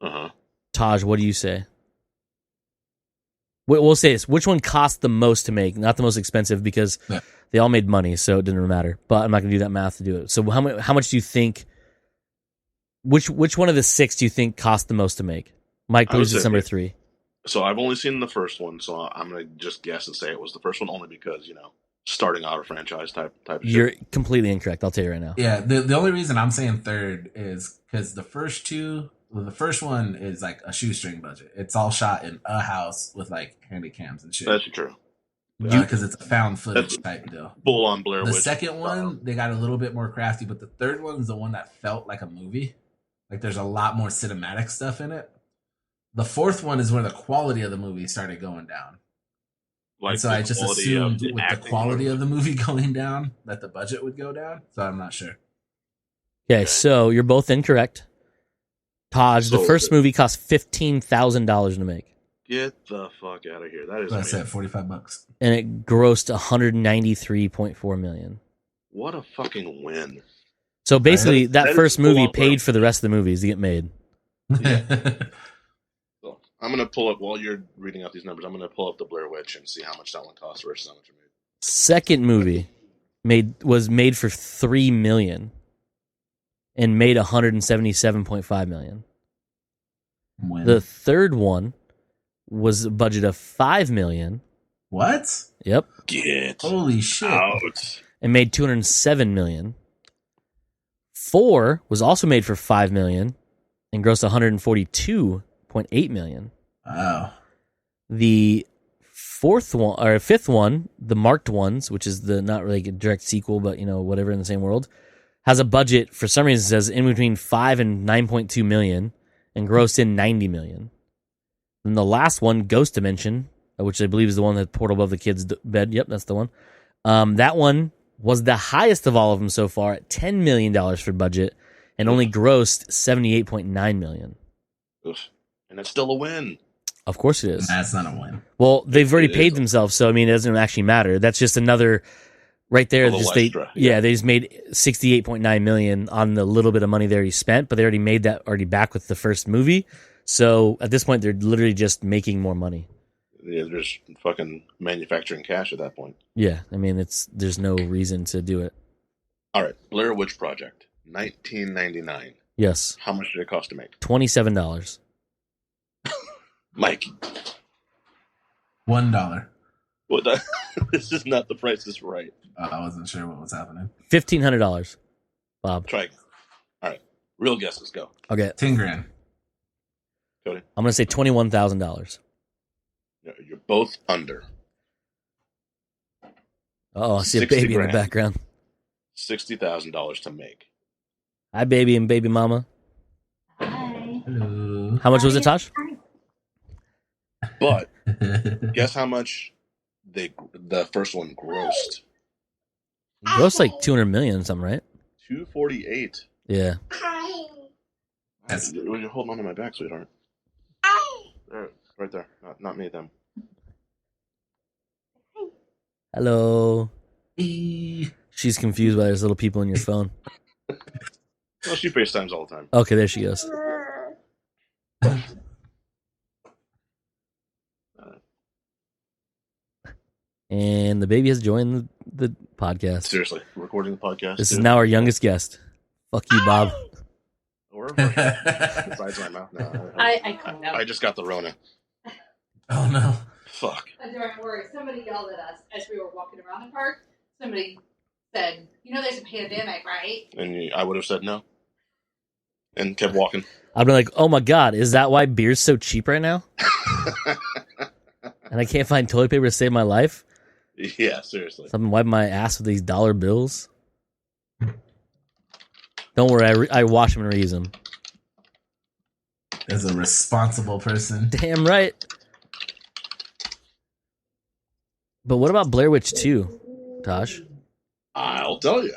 Uh-huh. Taj, what do you say? We'll say this. Which one cost the most to make? Not the most expensive, because they all made money, so it didn't matter. But I'm not going to do that math to do it. So how much do you think... Which one of the six do you think cost the most to make? Mike believes it's number 3. So I've only seen the first one, so I'm going to just guess and say it was the first one, only because, starting out a franchise type of You're shit. completely incorrect. I'll tell you right now. Yeah, the only reason I'm saying third is because the first one is like a shoestring budget. It's all shot in a house with like handy cams and shit. That's true. Because it's a found footage type deal. Full on Blair Witch. The second one, they got a little bit more crafty, but the third one is the one that felt like a movie. Like there's a lot more cinematic stuff in it. The fourth one is where the quality of the movie started going down. Like, so I just assumed with the quality of the movie going down that the budget would go down. So I'm not sure. Okay, so you're both incorrect. Taj, the first movie cost $15,000 to make. Get the fuck out of here. That is That's it, $45. And it grossed $193.4 million. What a fucking win. So basically, that first movie paid for the rest of the movies to get made. Yeah. So I'm going to pull up, while you're reading out these numbers, I'm going to pull up the Blair Witch and see how much that one cost versus how much it made. Second movie was made for $3 million and made $177.5 million. When? The third one was a budget of $5 million. What? Yep. Holy shit. Out. And made $207 million. 4 was also made for $5 million and grossed $142.8 million. Wow. The fifth one, the Marked Ones, which is the not really a direct sequel, but whatever in the same world, has a budget for some reason it says in between 5 and 9.2 million and grossed in 90 million. Then the last one, Ghost Dimension, which I believe is the one that poured above the kid's bed. Yep, that's the one. That one was the highest of all of them so far at $10 million for budget and only grossed $78.9 million. Oof. And that's still a win. Of course it is. That's not a win. Well, they've already paid themselves, so it doesn't actually matter. That's just another right there. They just made $68.9 million on the little bit of money they already spent, but they already made that already back with the first movie. So at this point, they're literally just making more money. Yeah, they're just fucking manufacturing cash at that point. Yeah, there's no reason to do it. All right, Blair Witch Project, 1999. Yes. How much did it cost to make? $27. Mike. $1. What? This is not the price is right. I wasn't sure what was happening. $1,500. Bob. Try again. All right, real guesses, go. Okay. $10,000. Cody. I'm gonna say $21,000. You're both under. Oh, I see a baby in the background. $60,000 to make. Hi, baby and baby mama. Hi. Hello. How much was it, Tosh? But guess how much the first one grossed? Grossed like 200 million or something, right? 248. Yeah. You're holding on to my back, sweetheart. There, right there. Not me, them. Hello. She's confused by those little people in your phone. Well, she FaceTimes all the time. Okay, there she goes. And the baby has joined the podcast. Seriously, recording the podcast. This is now our youngest guest. Fuck you, Bob. Besides my mouth now. I just got the Rona. Oh no. Fuck. Don't worry. Somebody yelled at us as we were walking around the park. Somebody said, "There's a pandemic, right?" And I would have said no. and kept walking. I'd be like, oh my god, is that why beer's so cheap right now? And I can't find toilet paper to save my life? Yeah, seriously. So I'm wiping my ass with these dollar bills. Don't worry, I wash them and reuse them. As a responsible person. Damn right. But what about Blair Witch 2, Tosh? I'll tell you.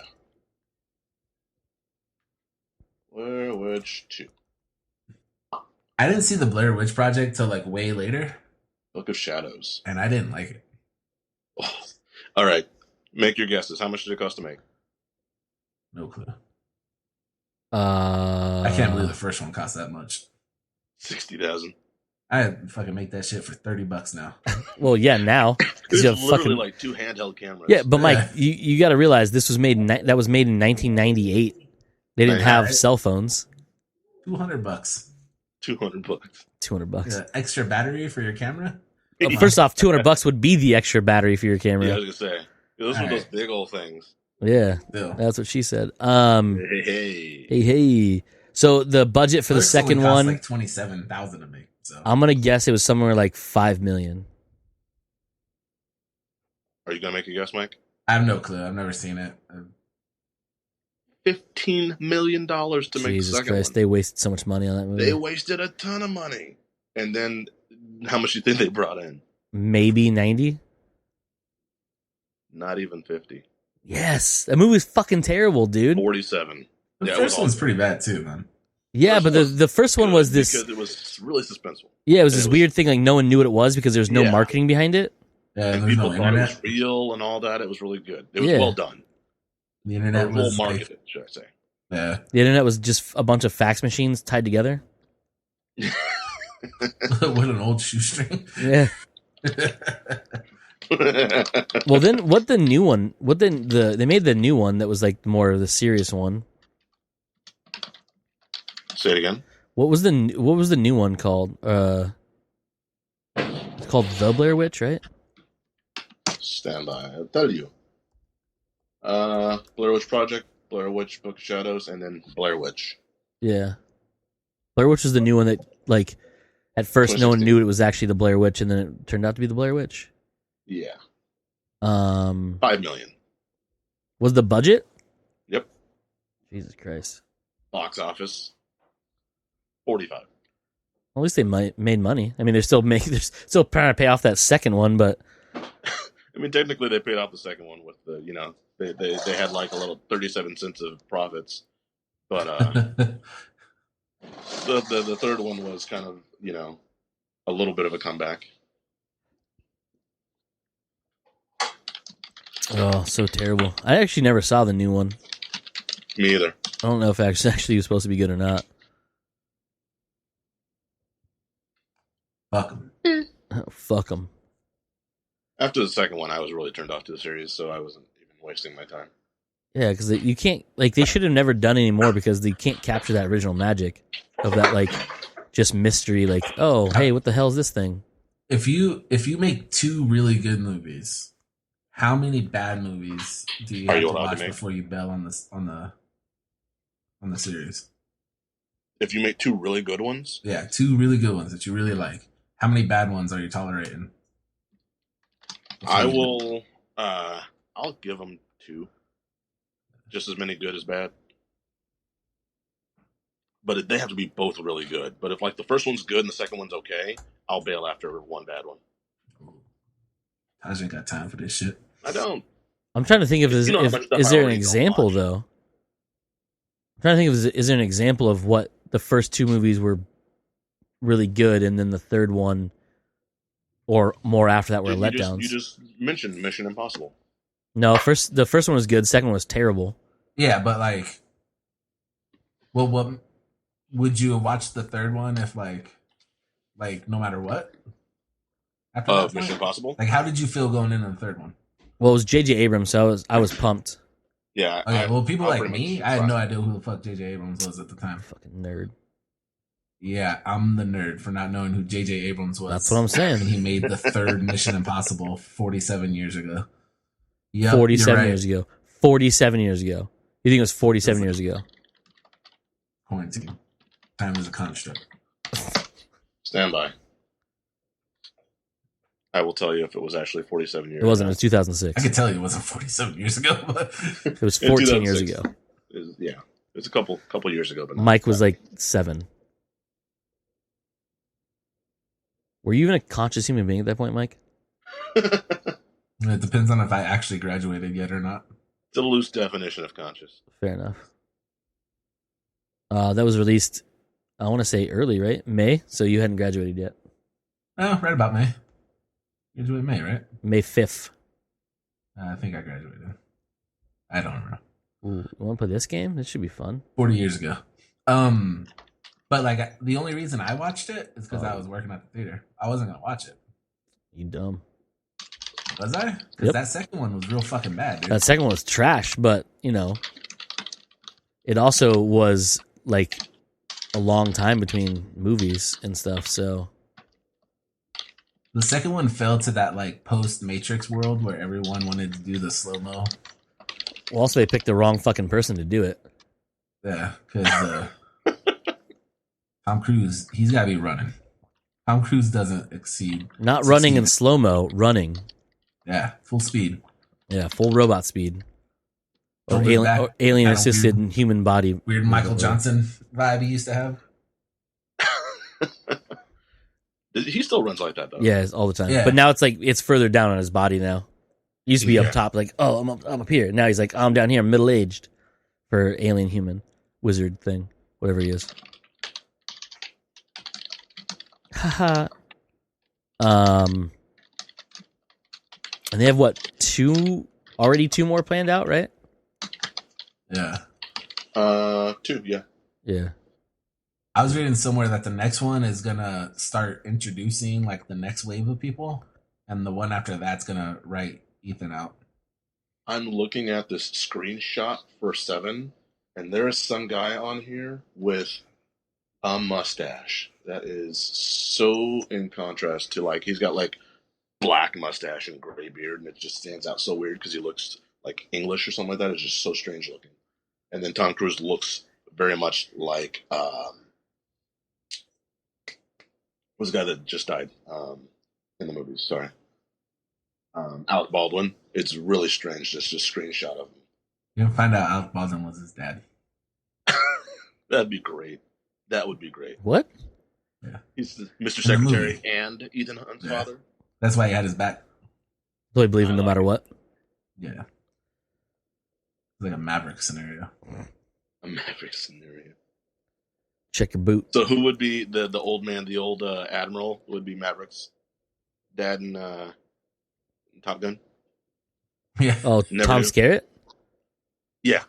Blair Witch 2. I didn't see the Blair Witch Project till like way later. Book of Shadows. And I didn't like it. Oh. All right. Make your guesses. How much did it cost to make? No clue. I can't believe the first one cost that much. 60,000. I'd fucking make that shit for $30 now. Well, yeah, now. It's You have literally fucking... like 2 handheld cameras. Yeah, but Mike, you got to realize this was made that was made in 1998. They didn't have cell phones. $200. $200. $200. Yeah, extra battery for your camera? First off, $200 would be the extra battery for your camera. Yeah, I was gonna say those were those big old things. Yeah, Bill. that's what she said. Hey. So the budget for the First second cost one, like $27,000 to make. So I'm gonna guess it was somewhere like $5 million. Are you gonna make a guess, Mike? I have no clue. I've never seen it. $15 million to make the Jesus second Christ, one. they wasted so much money on that movie. They wasted a ton of money. And then how much do you think they brought in? Maybe 90. Not even 50. Yes, that movie was fucking terrible, dude. 47. The Yeah, it first was one's awful. pretty bad too, man. Yeah, but the first one was this. Because it was really suspenseful. Yeah, it was this weird thing. Like no one knew what it was because there was no Yeah. marketing behind it. Yeah, And there's people no thought it was internet. real and all that. It was really good. It was Yeah. well done. The Or internet well was like, marketed, should I say. yeah. The internet was just a bunch of fax machines tied together. What an old shoestring. Yeah. Well, then what the new one? What then they made the new one that was like more of the serious one. Say it again. What was the new one called? It's called The Blair Witch, right? Stand by. I'll tell you. Blair Witch Project, Blair Witch Book of Shadows, and then Blair Witch. Yeah. Blair Witch was the new one that, like, at first no one 2016. knew it was actually the Blair Witch, and then it turned out to be the Blair Witch. Yeah. 5 million. Was the budget? Yep. Jesus Christ. Box office. 45. At least they made money. I mean, they're still trying to pay off that second one, but I mean, technically, they paid off the second one with the, they had like a little 37 cents of profits, but the third one was kind of, a little bit of a comeback. oh, so terrible. I actually never saw the new one. Me either. I don't know if it actually was supposed to be good or not. Fuck 'em. Oh, fuck them. After the second one, I was really turned off to the series, so I wasn't even wasting my time. Yeah, because you can't, like, they should have never done any more because they can't capture that original magic of that, like, just mystery. Like, oh, hey, what the hell is this thing? If you make 2 really good movies, how many bad movies do you Are have you to allowed to watch make? before you bail on the series? If you make 2 really good ones, Yeah, 2 really good ones that you really like. How many bad ones are you tolerating? I will. I'll give them 2. Just as many good as bad. But they have to be both really good. But if like the first one's good and the second one's okay, I'll bail after one bad one. I just ain't got time for this shit. I don't. I'm trying to think of You know how much stuff is I there an already don't example watch. though? I'm trying to think of is there an example of what the first 2 movies were really good and then the third one or more after that were letdowns. You just mentioned Mission Impossible. No, the first one was good. Second one was terrible. Yeah, but like, well, what would you have watched the third one if like no matter what? After that point? Mission Impossible. Like, how did you feel going into the third one? Well, it was J.J. Abrams, so I was pumped. Yeah. Okay, well, people I'll like pretty me, much I had no trust idea who the fuck J.J. Abrams was at the time. Fucking nerd. Yeah, I'm the nerd for not knowing who J.J. Abrams was. That's what I'm saying. And he made the third Mission Impossible 47 years ago. Yep, 47 you're right. years ago. 47 years ago. You think it was 47 years ago? Quarantine. Time is a construct. Stand by. I will tell you if it was actually 47 years. It wasn't. It was I 2006. could tell you it wasn't 47 years ago, but It was In 14 years 2006. ago. Yeah, it's a couple years ago. But not Mike was that like 7. Were you even a conscious human being at that point, Mike? many. it depends on if I actually graduated yet or not. It's a loose definition of conscious. Fair enough. That was released, I want to say early, right? May. So you hadn't graduated yet. Oh, right about May. Graduated May, right? May 5th. I think I graduated. I don't remember. Ooh, you want to play this game? This should be fun. 40 years ago. But like the only reason I watched it is because I was working at the theater. I wasn't gonna watch it. You dumb. Was I? Because Yep. that second one was real fucking bad, dude. That second one was trash, but you know, it also was like a long time between movies and stuff. So The second one fell to that like post Matrix world where everyone wanted to do the slow mo. well, also they picked the wrong fucking person to do it. Yeah, because Tom Cruise, he's got to be running. Tom Cruise doesn't exceed. Not running in 16. slow mo, running. Yeah, full speed. Yeah, full robot speed. Or, Shoulder back, alien kinda assisted weird- human body. Weird Michael Johnson vibe he used to have. He still runs like that though. Yeah, it's all the time. Yeah. But now it's like it's further down on his body now. He used to be Yeah. up top, like, oh, I'm up here. Now he's like, I'm down here, I'm middle aged for alien human wizard thing, whatever he is. Haha. And they have what, two more planned out, right? Yeah. 2, yeah. Yeah. I was reading somewhere that the next one is gonna start introducing like the next wave of people, and the one after that's gonna write Ethan out. I'm looking at this screenshot for 7, and there is some guy on here with a mustache that is so in contrast to like he's got like black mustache and gray beard, and it just stands out so weird because he looks like English or something like that. It's just so strange looking. And then Tom Cruise looks very much like what's the guy that just died in the movies? Sorry, Alec Baldwin. It's really strange. Just a screenshot of him. You're gonna find out Alec Baldwin was his dad. That'd be great. That would be great. What? He's the Mr. In the Secretary movie. and Ethan Hunt's Yeah. father. That's why he had his back. Do I believe him no matter what? Yeah. It's like a Maverick scenario. A Maverick scenario. Check your boot. So who would be the old man, the old admiral? Would be Maverick's dad in Top Gun? Yeah. Oh, Never Tom knew. Skerritt? Yeah.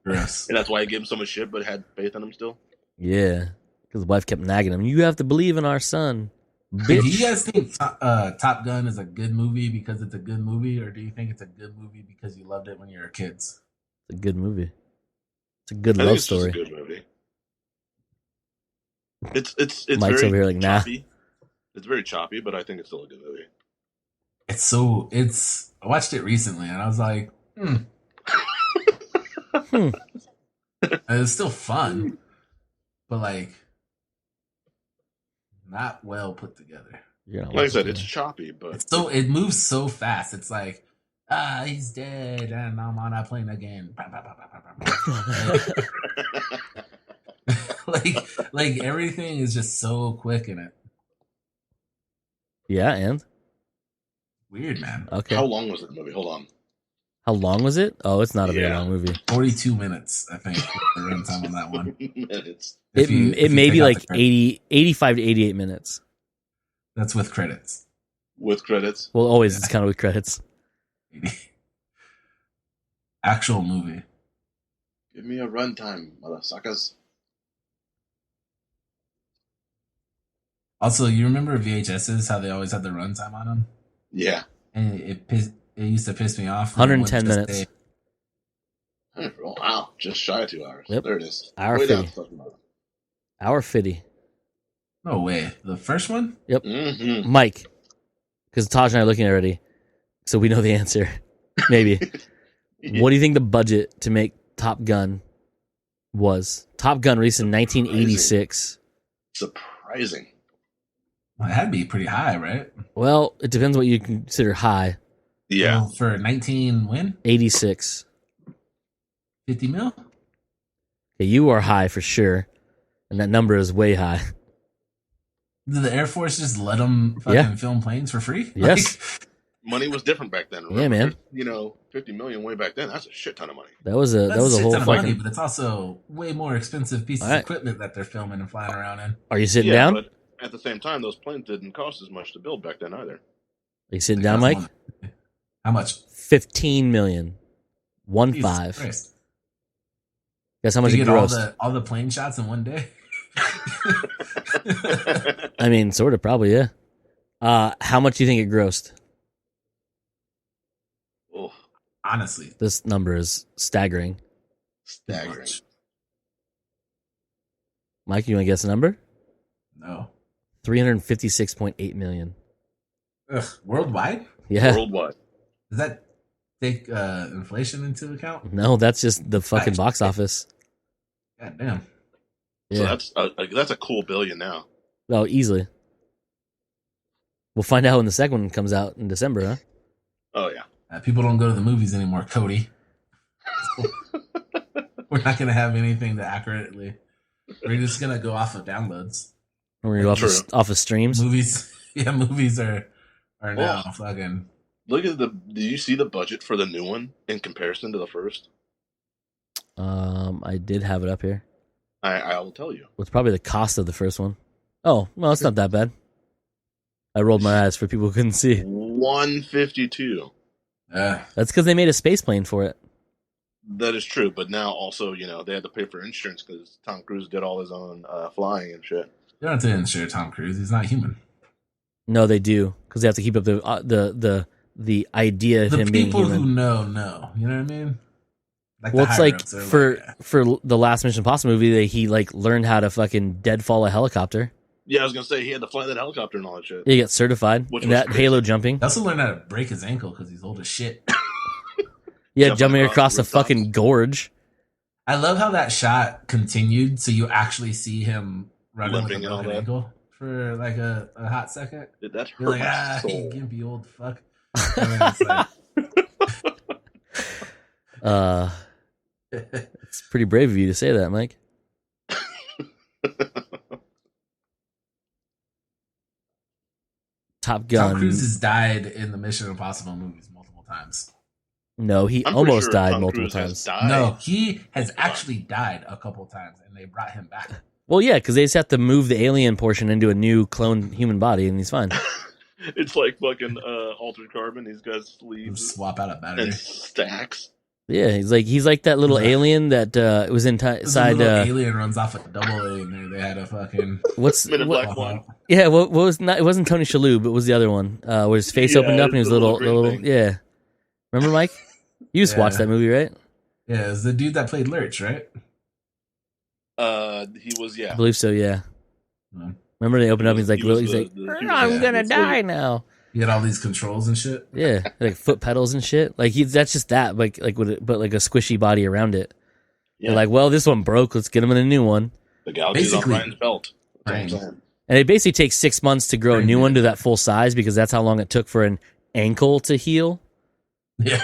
Gross. And that's why he gave him so much shit, but had faith in him still. Yeah. Because the wife kept nagging him. You have to believe in our son. Do Bitch. you guys think Top Gun is a good movie because it's a good movie, or do you think it's a good movie because you loved it when you were kids? It's a good movie. It's a good I think love it's just story. a good movie. It's Mike's very over here like, nah. choppy. It's very choppy, but I think it's still a good movie. I watched it recently and I was like, Hmm. It's still fun, but like not well put together. You're not Like I watching said, it. it's choppy, but It moves so fast. It's like, he's dead and I'm on a plane again. like everything is just so quick in it. Yeah, and? Weird, man. Okay. how long was the movie? Hold on. How long was it? Oh, it's not a very Yeah. long movie. 42 minutes, I think, the runtime on that one. Minutes. If It you may take be out like the credits. 85 to 88 minutes. That's with credits. With credits. Well, always Yeah. it's kind of with credits. Actual movie. Give me a runtime, motherfuckers. Also, you remember VHSs, how they always had the runtime on them? Yeah. And it used to piss me off. when it 110 wouldn't minutes. say- Oh, wow. Just shy of 2 hours. Yep. There it is. Hour Way down 50. the fucking bottom. Hour 50. No way. The first one? Mm-hmm. Mike, because Taj and I are looking already, so we know the answer. Maybe. What do you think the budget to make Top Gun Was. Top Gun released in 1986. Surprising. Well, that'd be pretty high, right? Well, it depends what you consider high. Yeah. Well, for 19 when? 86. 50 mil? Okay, you are high for sure. And that number is way high. Did the Air Force just let them fucking film planes for free? Yes. Money was different back then. Remember? Yeah, man. 50 million way back then. That's a shit ton of money. That was a That's whole ton of money, fucking. but it's also way more expensive pieces All right. of equipment that they're filming and flying around in. Are you sitting Yeah, down? but at the same time, those planes didn't cost as much to build back then either. Are you sitting down, Mike? How much? 15 million. 1 Jesus 5. Christ. Guess how much You it get grossed? all the plane shots in one day? I mean, sort of, probably, yeah. How much do you think it grossed? Oh, Honestly. This number is staggering. staggering. Mike, you want to guess the number? No. 356.8 million. Ugh. Worldwide? Yeah. Worldwide. Does that take inflation into account? No, that's just the fucking box office. God damn. Yeah. So that's a cool billion now. Oh, easily. We'll find out when the second one comes out in December, huh? Oh yeah. People don't go to the movies anymore, Cody. We're not going to have anything to accurately. We're just going to go off of downloads. We're going to go off of streams. Movies are now fucking. Look at do you see the budget for the new one in comparison to the first? I did have it up here. I will tell you. What's probably the cost of the first one? Oh, well, it's not that bad. I rolled my eyes for people who couldn't see. 152. That's because they made a space plane for it. That is true, but now also, they had to pay for insurance because Tom Cruise did all his own flying and shit. You don't have to insure Tom Cruise. He's not human. No, they do because they have to keep up the idea of him being people human. who know. You know what I mean? Like Well, it's like for the last Mission Impossible movie, he learned how to fucking deadfall a helicopter. Yeah, I was gonna say he had to fly that helicopter and all that shit. Yeah, he got certified. Which And was that crazy. halo jumping. He also learned how to break his ankle because he's old as shit. Yeah, Jumping jumping across the a fucking gorge. I love how that shot continued, so you actually see him running with a Limping and all broken that. ankle for like a hot second. Dude, that You're hurt like, my soul. you gimpy old fuck. And then it's like, It's pretty brave of you to say that, Mike. Top Gun. Tom Cruise has died in the Mission Impossible movies multiple times. No, he I'm pretty almost sure died Tom multiple Cruise has times. died. No, he has actually died a couple times, and they brought him back. Well, yeah, because they just have to move the alien portion into a new cloned human body, and he's fine. It's like fucking Altered Carbon. He's got Just sleeves swap out a battery. and stacks. Yeah, he's like that little alien that was The inside. little alien runs off a double A in there. They had a fucking What's Men in what, Black one. Yeah, what was not? It wasn't Tony Shalhoub, but it was the other one where his face Yeah, opened up and he was the little little. green thing. Yeah, remember Mike? You just watched Yeah. that movie, right? yeah, it was the dude that played Lurch, right? He was I believe so. Yeah. Hmm. Remember they opened up and he's like, He was he's the- like, the- he was I'm the- gonna the die sleep. now. He had all these controls and shit. Yeah, like foot pedals and shit. Like that's just that, like with it, but like a squishy body around it. Yeah. They're like, well, this one broke. Let's get him in a new one. The galaxy's on Basically- Ryan's belt. That's Right. what I'm saying. And it basically takes 6 months to grow a new one to that full size because that's how long it took for an ankle to heal. Yeah,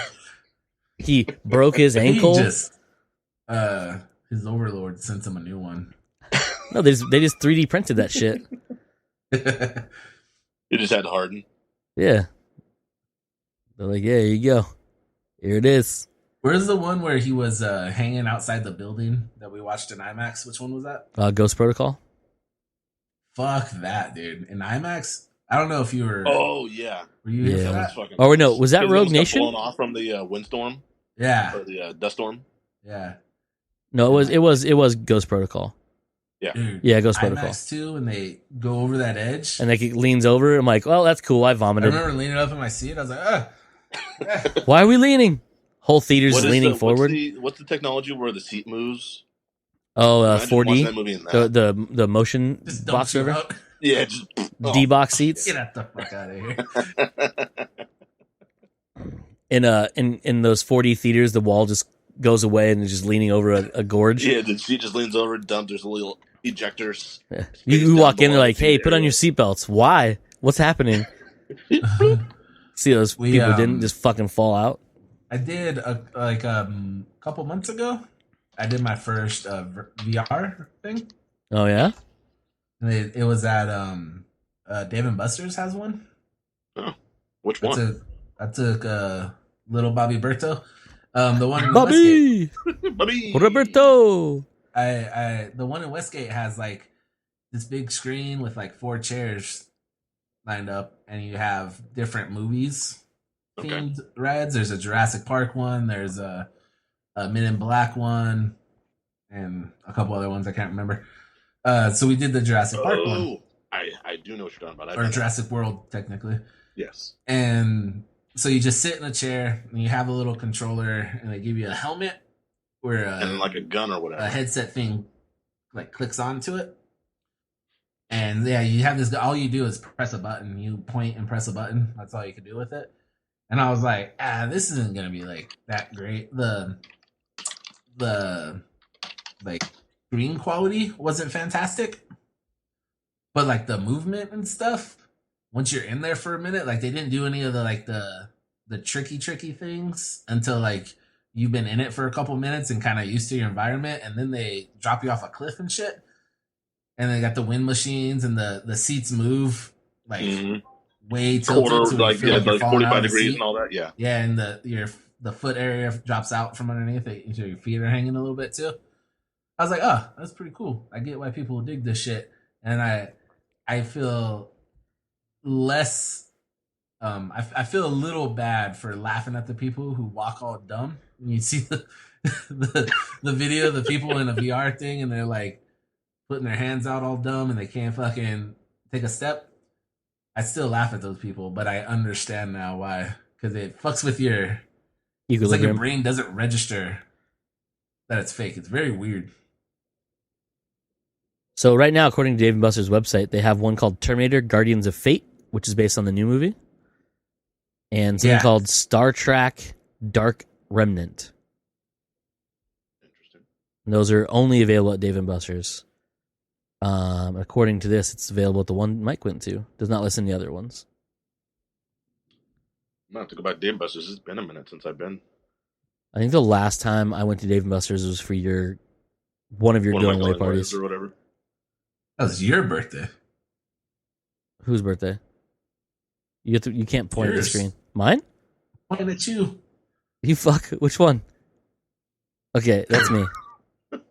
He broke his ankle. He just, his overlord sent him a new one. No, they just 3D printed that shit. It just had to harden. Yeah. They're like, yeah, here you go. Here it is. Where's the one where he was hanging outside the building that we watched in IMAX? Which one was that? Ghost Protocol. Fuck that, dude. In IMAX, I don't know if you were. Oh yeah. Were you Yeah. here for That was that? fucking. Oh, wait, no. Was that Because it Rogue almost got Nation? blown off from the windstorm Yeah, or the dust storm. yeah. No, it was Ghost Protocol. Dude, Yeah, Ghost Protocol. IMAX 2, and they go over that edge. And like he leans over. I'm like, well, that's cool. I I vomited. remember leaning up in my seat. I was like, ah. Why are we leaning? Whole theater's What is leaning the- forward. What's the technology where the seat moves? Oh, Imagine watching 4D. that movie in that. The motion Just box dumps you server. out. Yeah, just D-box seats. Get the fuck out of here. In those 4D theaters, the wall just goes away and is just leaning over a gorge. Yeah, the seat just leans over, dump. There's a little ejectors. Yeah. You walk in, they're like, "Hey, put on your seatbelts." Why? What's happening? See those people didn't just fucking fall out. I did a couple months ago. I did my first VR thing. Oh yeah. And it was at Dave and Buster's has one. Oh, which one? I took little Bobby Berto. The one in Bobby, Westgate. Bobby, Roberto. The one in Westgate has like this big screen with like 4 chairs lined up, and you have different movies themed rides. There's a Jurassic Park one. There's a Men in Black one, and a couple other ones I can't remember. So we did the Jurassic Park one. I do know what you're talking about. Or Jurassic World, technically. Yes. And so you just sit in a chair, and you have a little controller, and they give you a helmet where and like a gun or whatever. A headset thing like clicks onto it. And yeah, you have this. All you do is press a button. You point and press a button. That's all you can do with it. And I was like, this isn't gonna be like that great. The like screen quality wasn't fantastic, but like the movement and stuff. Once you're in there for a minute, like they didn't do any of the tricky things until like you've been in it for a couple minutes and kind of used to your environment, and then they drop you off a cliff and shit. And they got the wind machines, and the seats move like way tilted quarter, to like 45 degrees and all that. Yeah, yeah, and the foot area drops out from underneath it, so your feet are hanging a little bit too. I was like, that's pretty cool. I get why people dig this shit, and I feel less. I feel a little bad for laughing at the people who walk all dumb. When you see the video of the people in a VR thing, and they're like putting their hands out all dumb, and they can't fucking take a step. I still laugh at those people, but I understand now why, because it fucks with your equilibrium. It's like your brain doesn't register that it's fake. It's very weird. So right now, according to Dave & Buster's website, they have one called Terminator Guardians of Fate, which is based on the new movie, and something called Star Trek Dark Remnant. Interesting. And those are only available at Dave & Buster's. According to this, it's available at the one Mike went to. Does not listen to the other ones. I'm gonna have to go back to Dave & Buster's. It's been a minute since I've been. I think the last time I went to Dave & Buster's was for one of your going away parties or whatever. That was your birthday. Whose birthday? You can't point at the screen. Mine? Pointing at you. You fuck. Which one? Okay, that's me.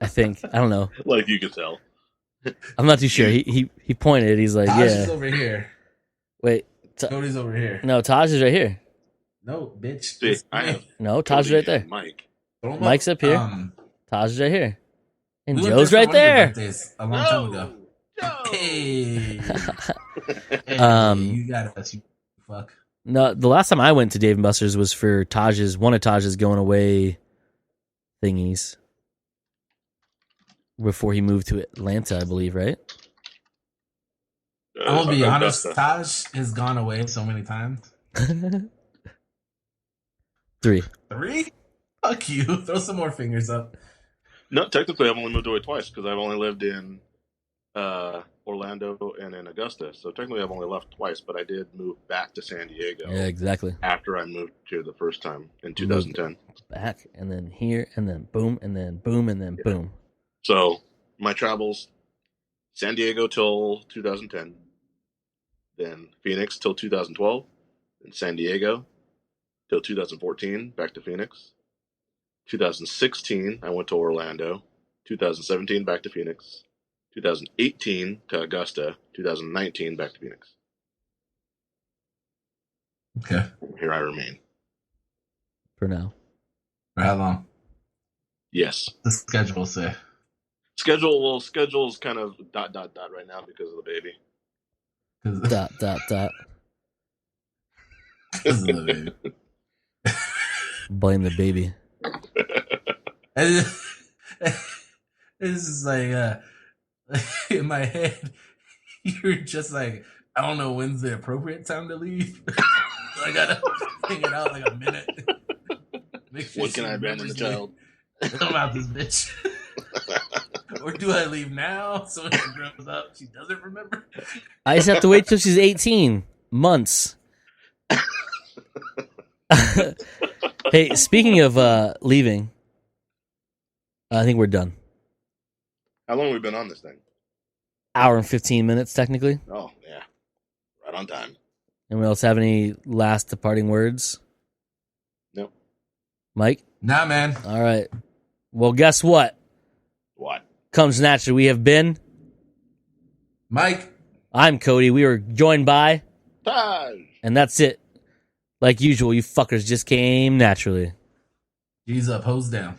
I think. I don't know. Like you could tell. I'm not too sure. He pointed. He's like, Taj is over here. Wait. Cody's over here. No, Taj is right here. No, bitch. See, No, Taj is right there. Mike. Mike's up here. Taj is right here. And we Joe's right there. A long time ago. Hey. You got us. You fuck. No, the last time I went to Dave & Buster's was for one of Taj's going away thingies. Before he moved to Atlanta, I believe, right? I'm gonna be honest, Taj has gone away so many times. 3. 3? Fuck you. Throw some more fingers up. No, technically I've only moved away twice because I've only lived in Orlando and in Augusta. So technically I've only left twice, but I did move back to San Diego. Yeah, exactly. After I moved here the first time in 2010. Back, and then here, and then boom, and then boom, and then boom. So my travels, San Diego till 2010, then Phoenix till 2012, then San Diego till 2014, back to Phoenix. 2016, I went to Orlando. 2017, back to Phoenix. 2018 to Augusta. 2019, back to Phoenix. Okay. Here I remain. For now. For how long? Yes. The schedule say. Schedule's kind of ... right now because of the baby. ... Because of the baby. Blame the baby. This is like in my head, you're just like, I don't know when's the appropriate time to leave. I gotta hang it out like a minute. Make sure when can I abandon the child? about this bitch. Or do I leave now so when she grows up she doesn't remember? I just have to wait till she's 18 months. Hey, speaking of leaving, I think we're done. How long have we been on this thing? Hour and 15 minutes, technically. Oh, yeah. Right on time. Anyone else have any last departing words? Nope. Mike? Nah, man. All right. Well, guess what? What? Comes naturally. We have been Mike. I'm Cody. We were joined by Taj! and that's it. Like usual, you fuckers just came naturally. G's up, hose down.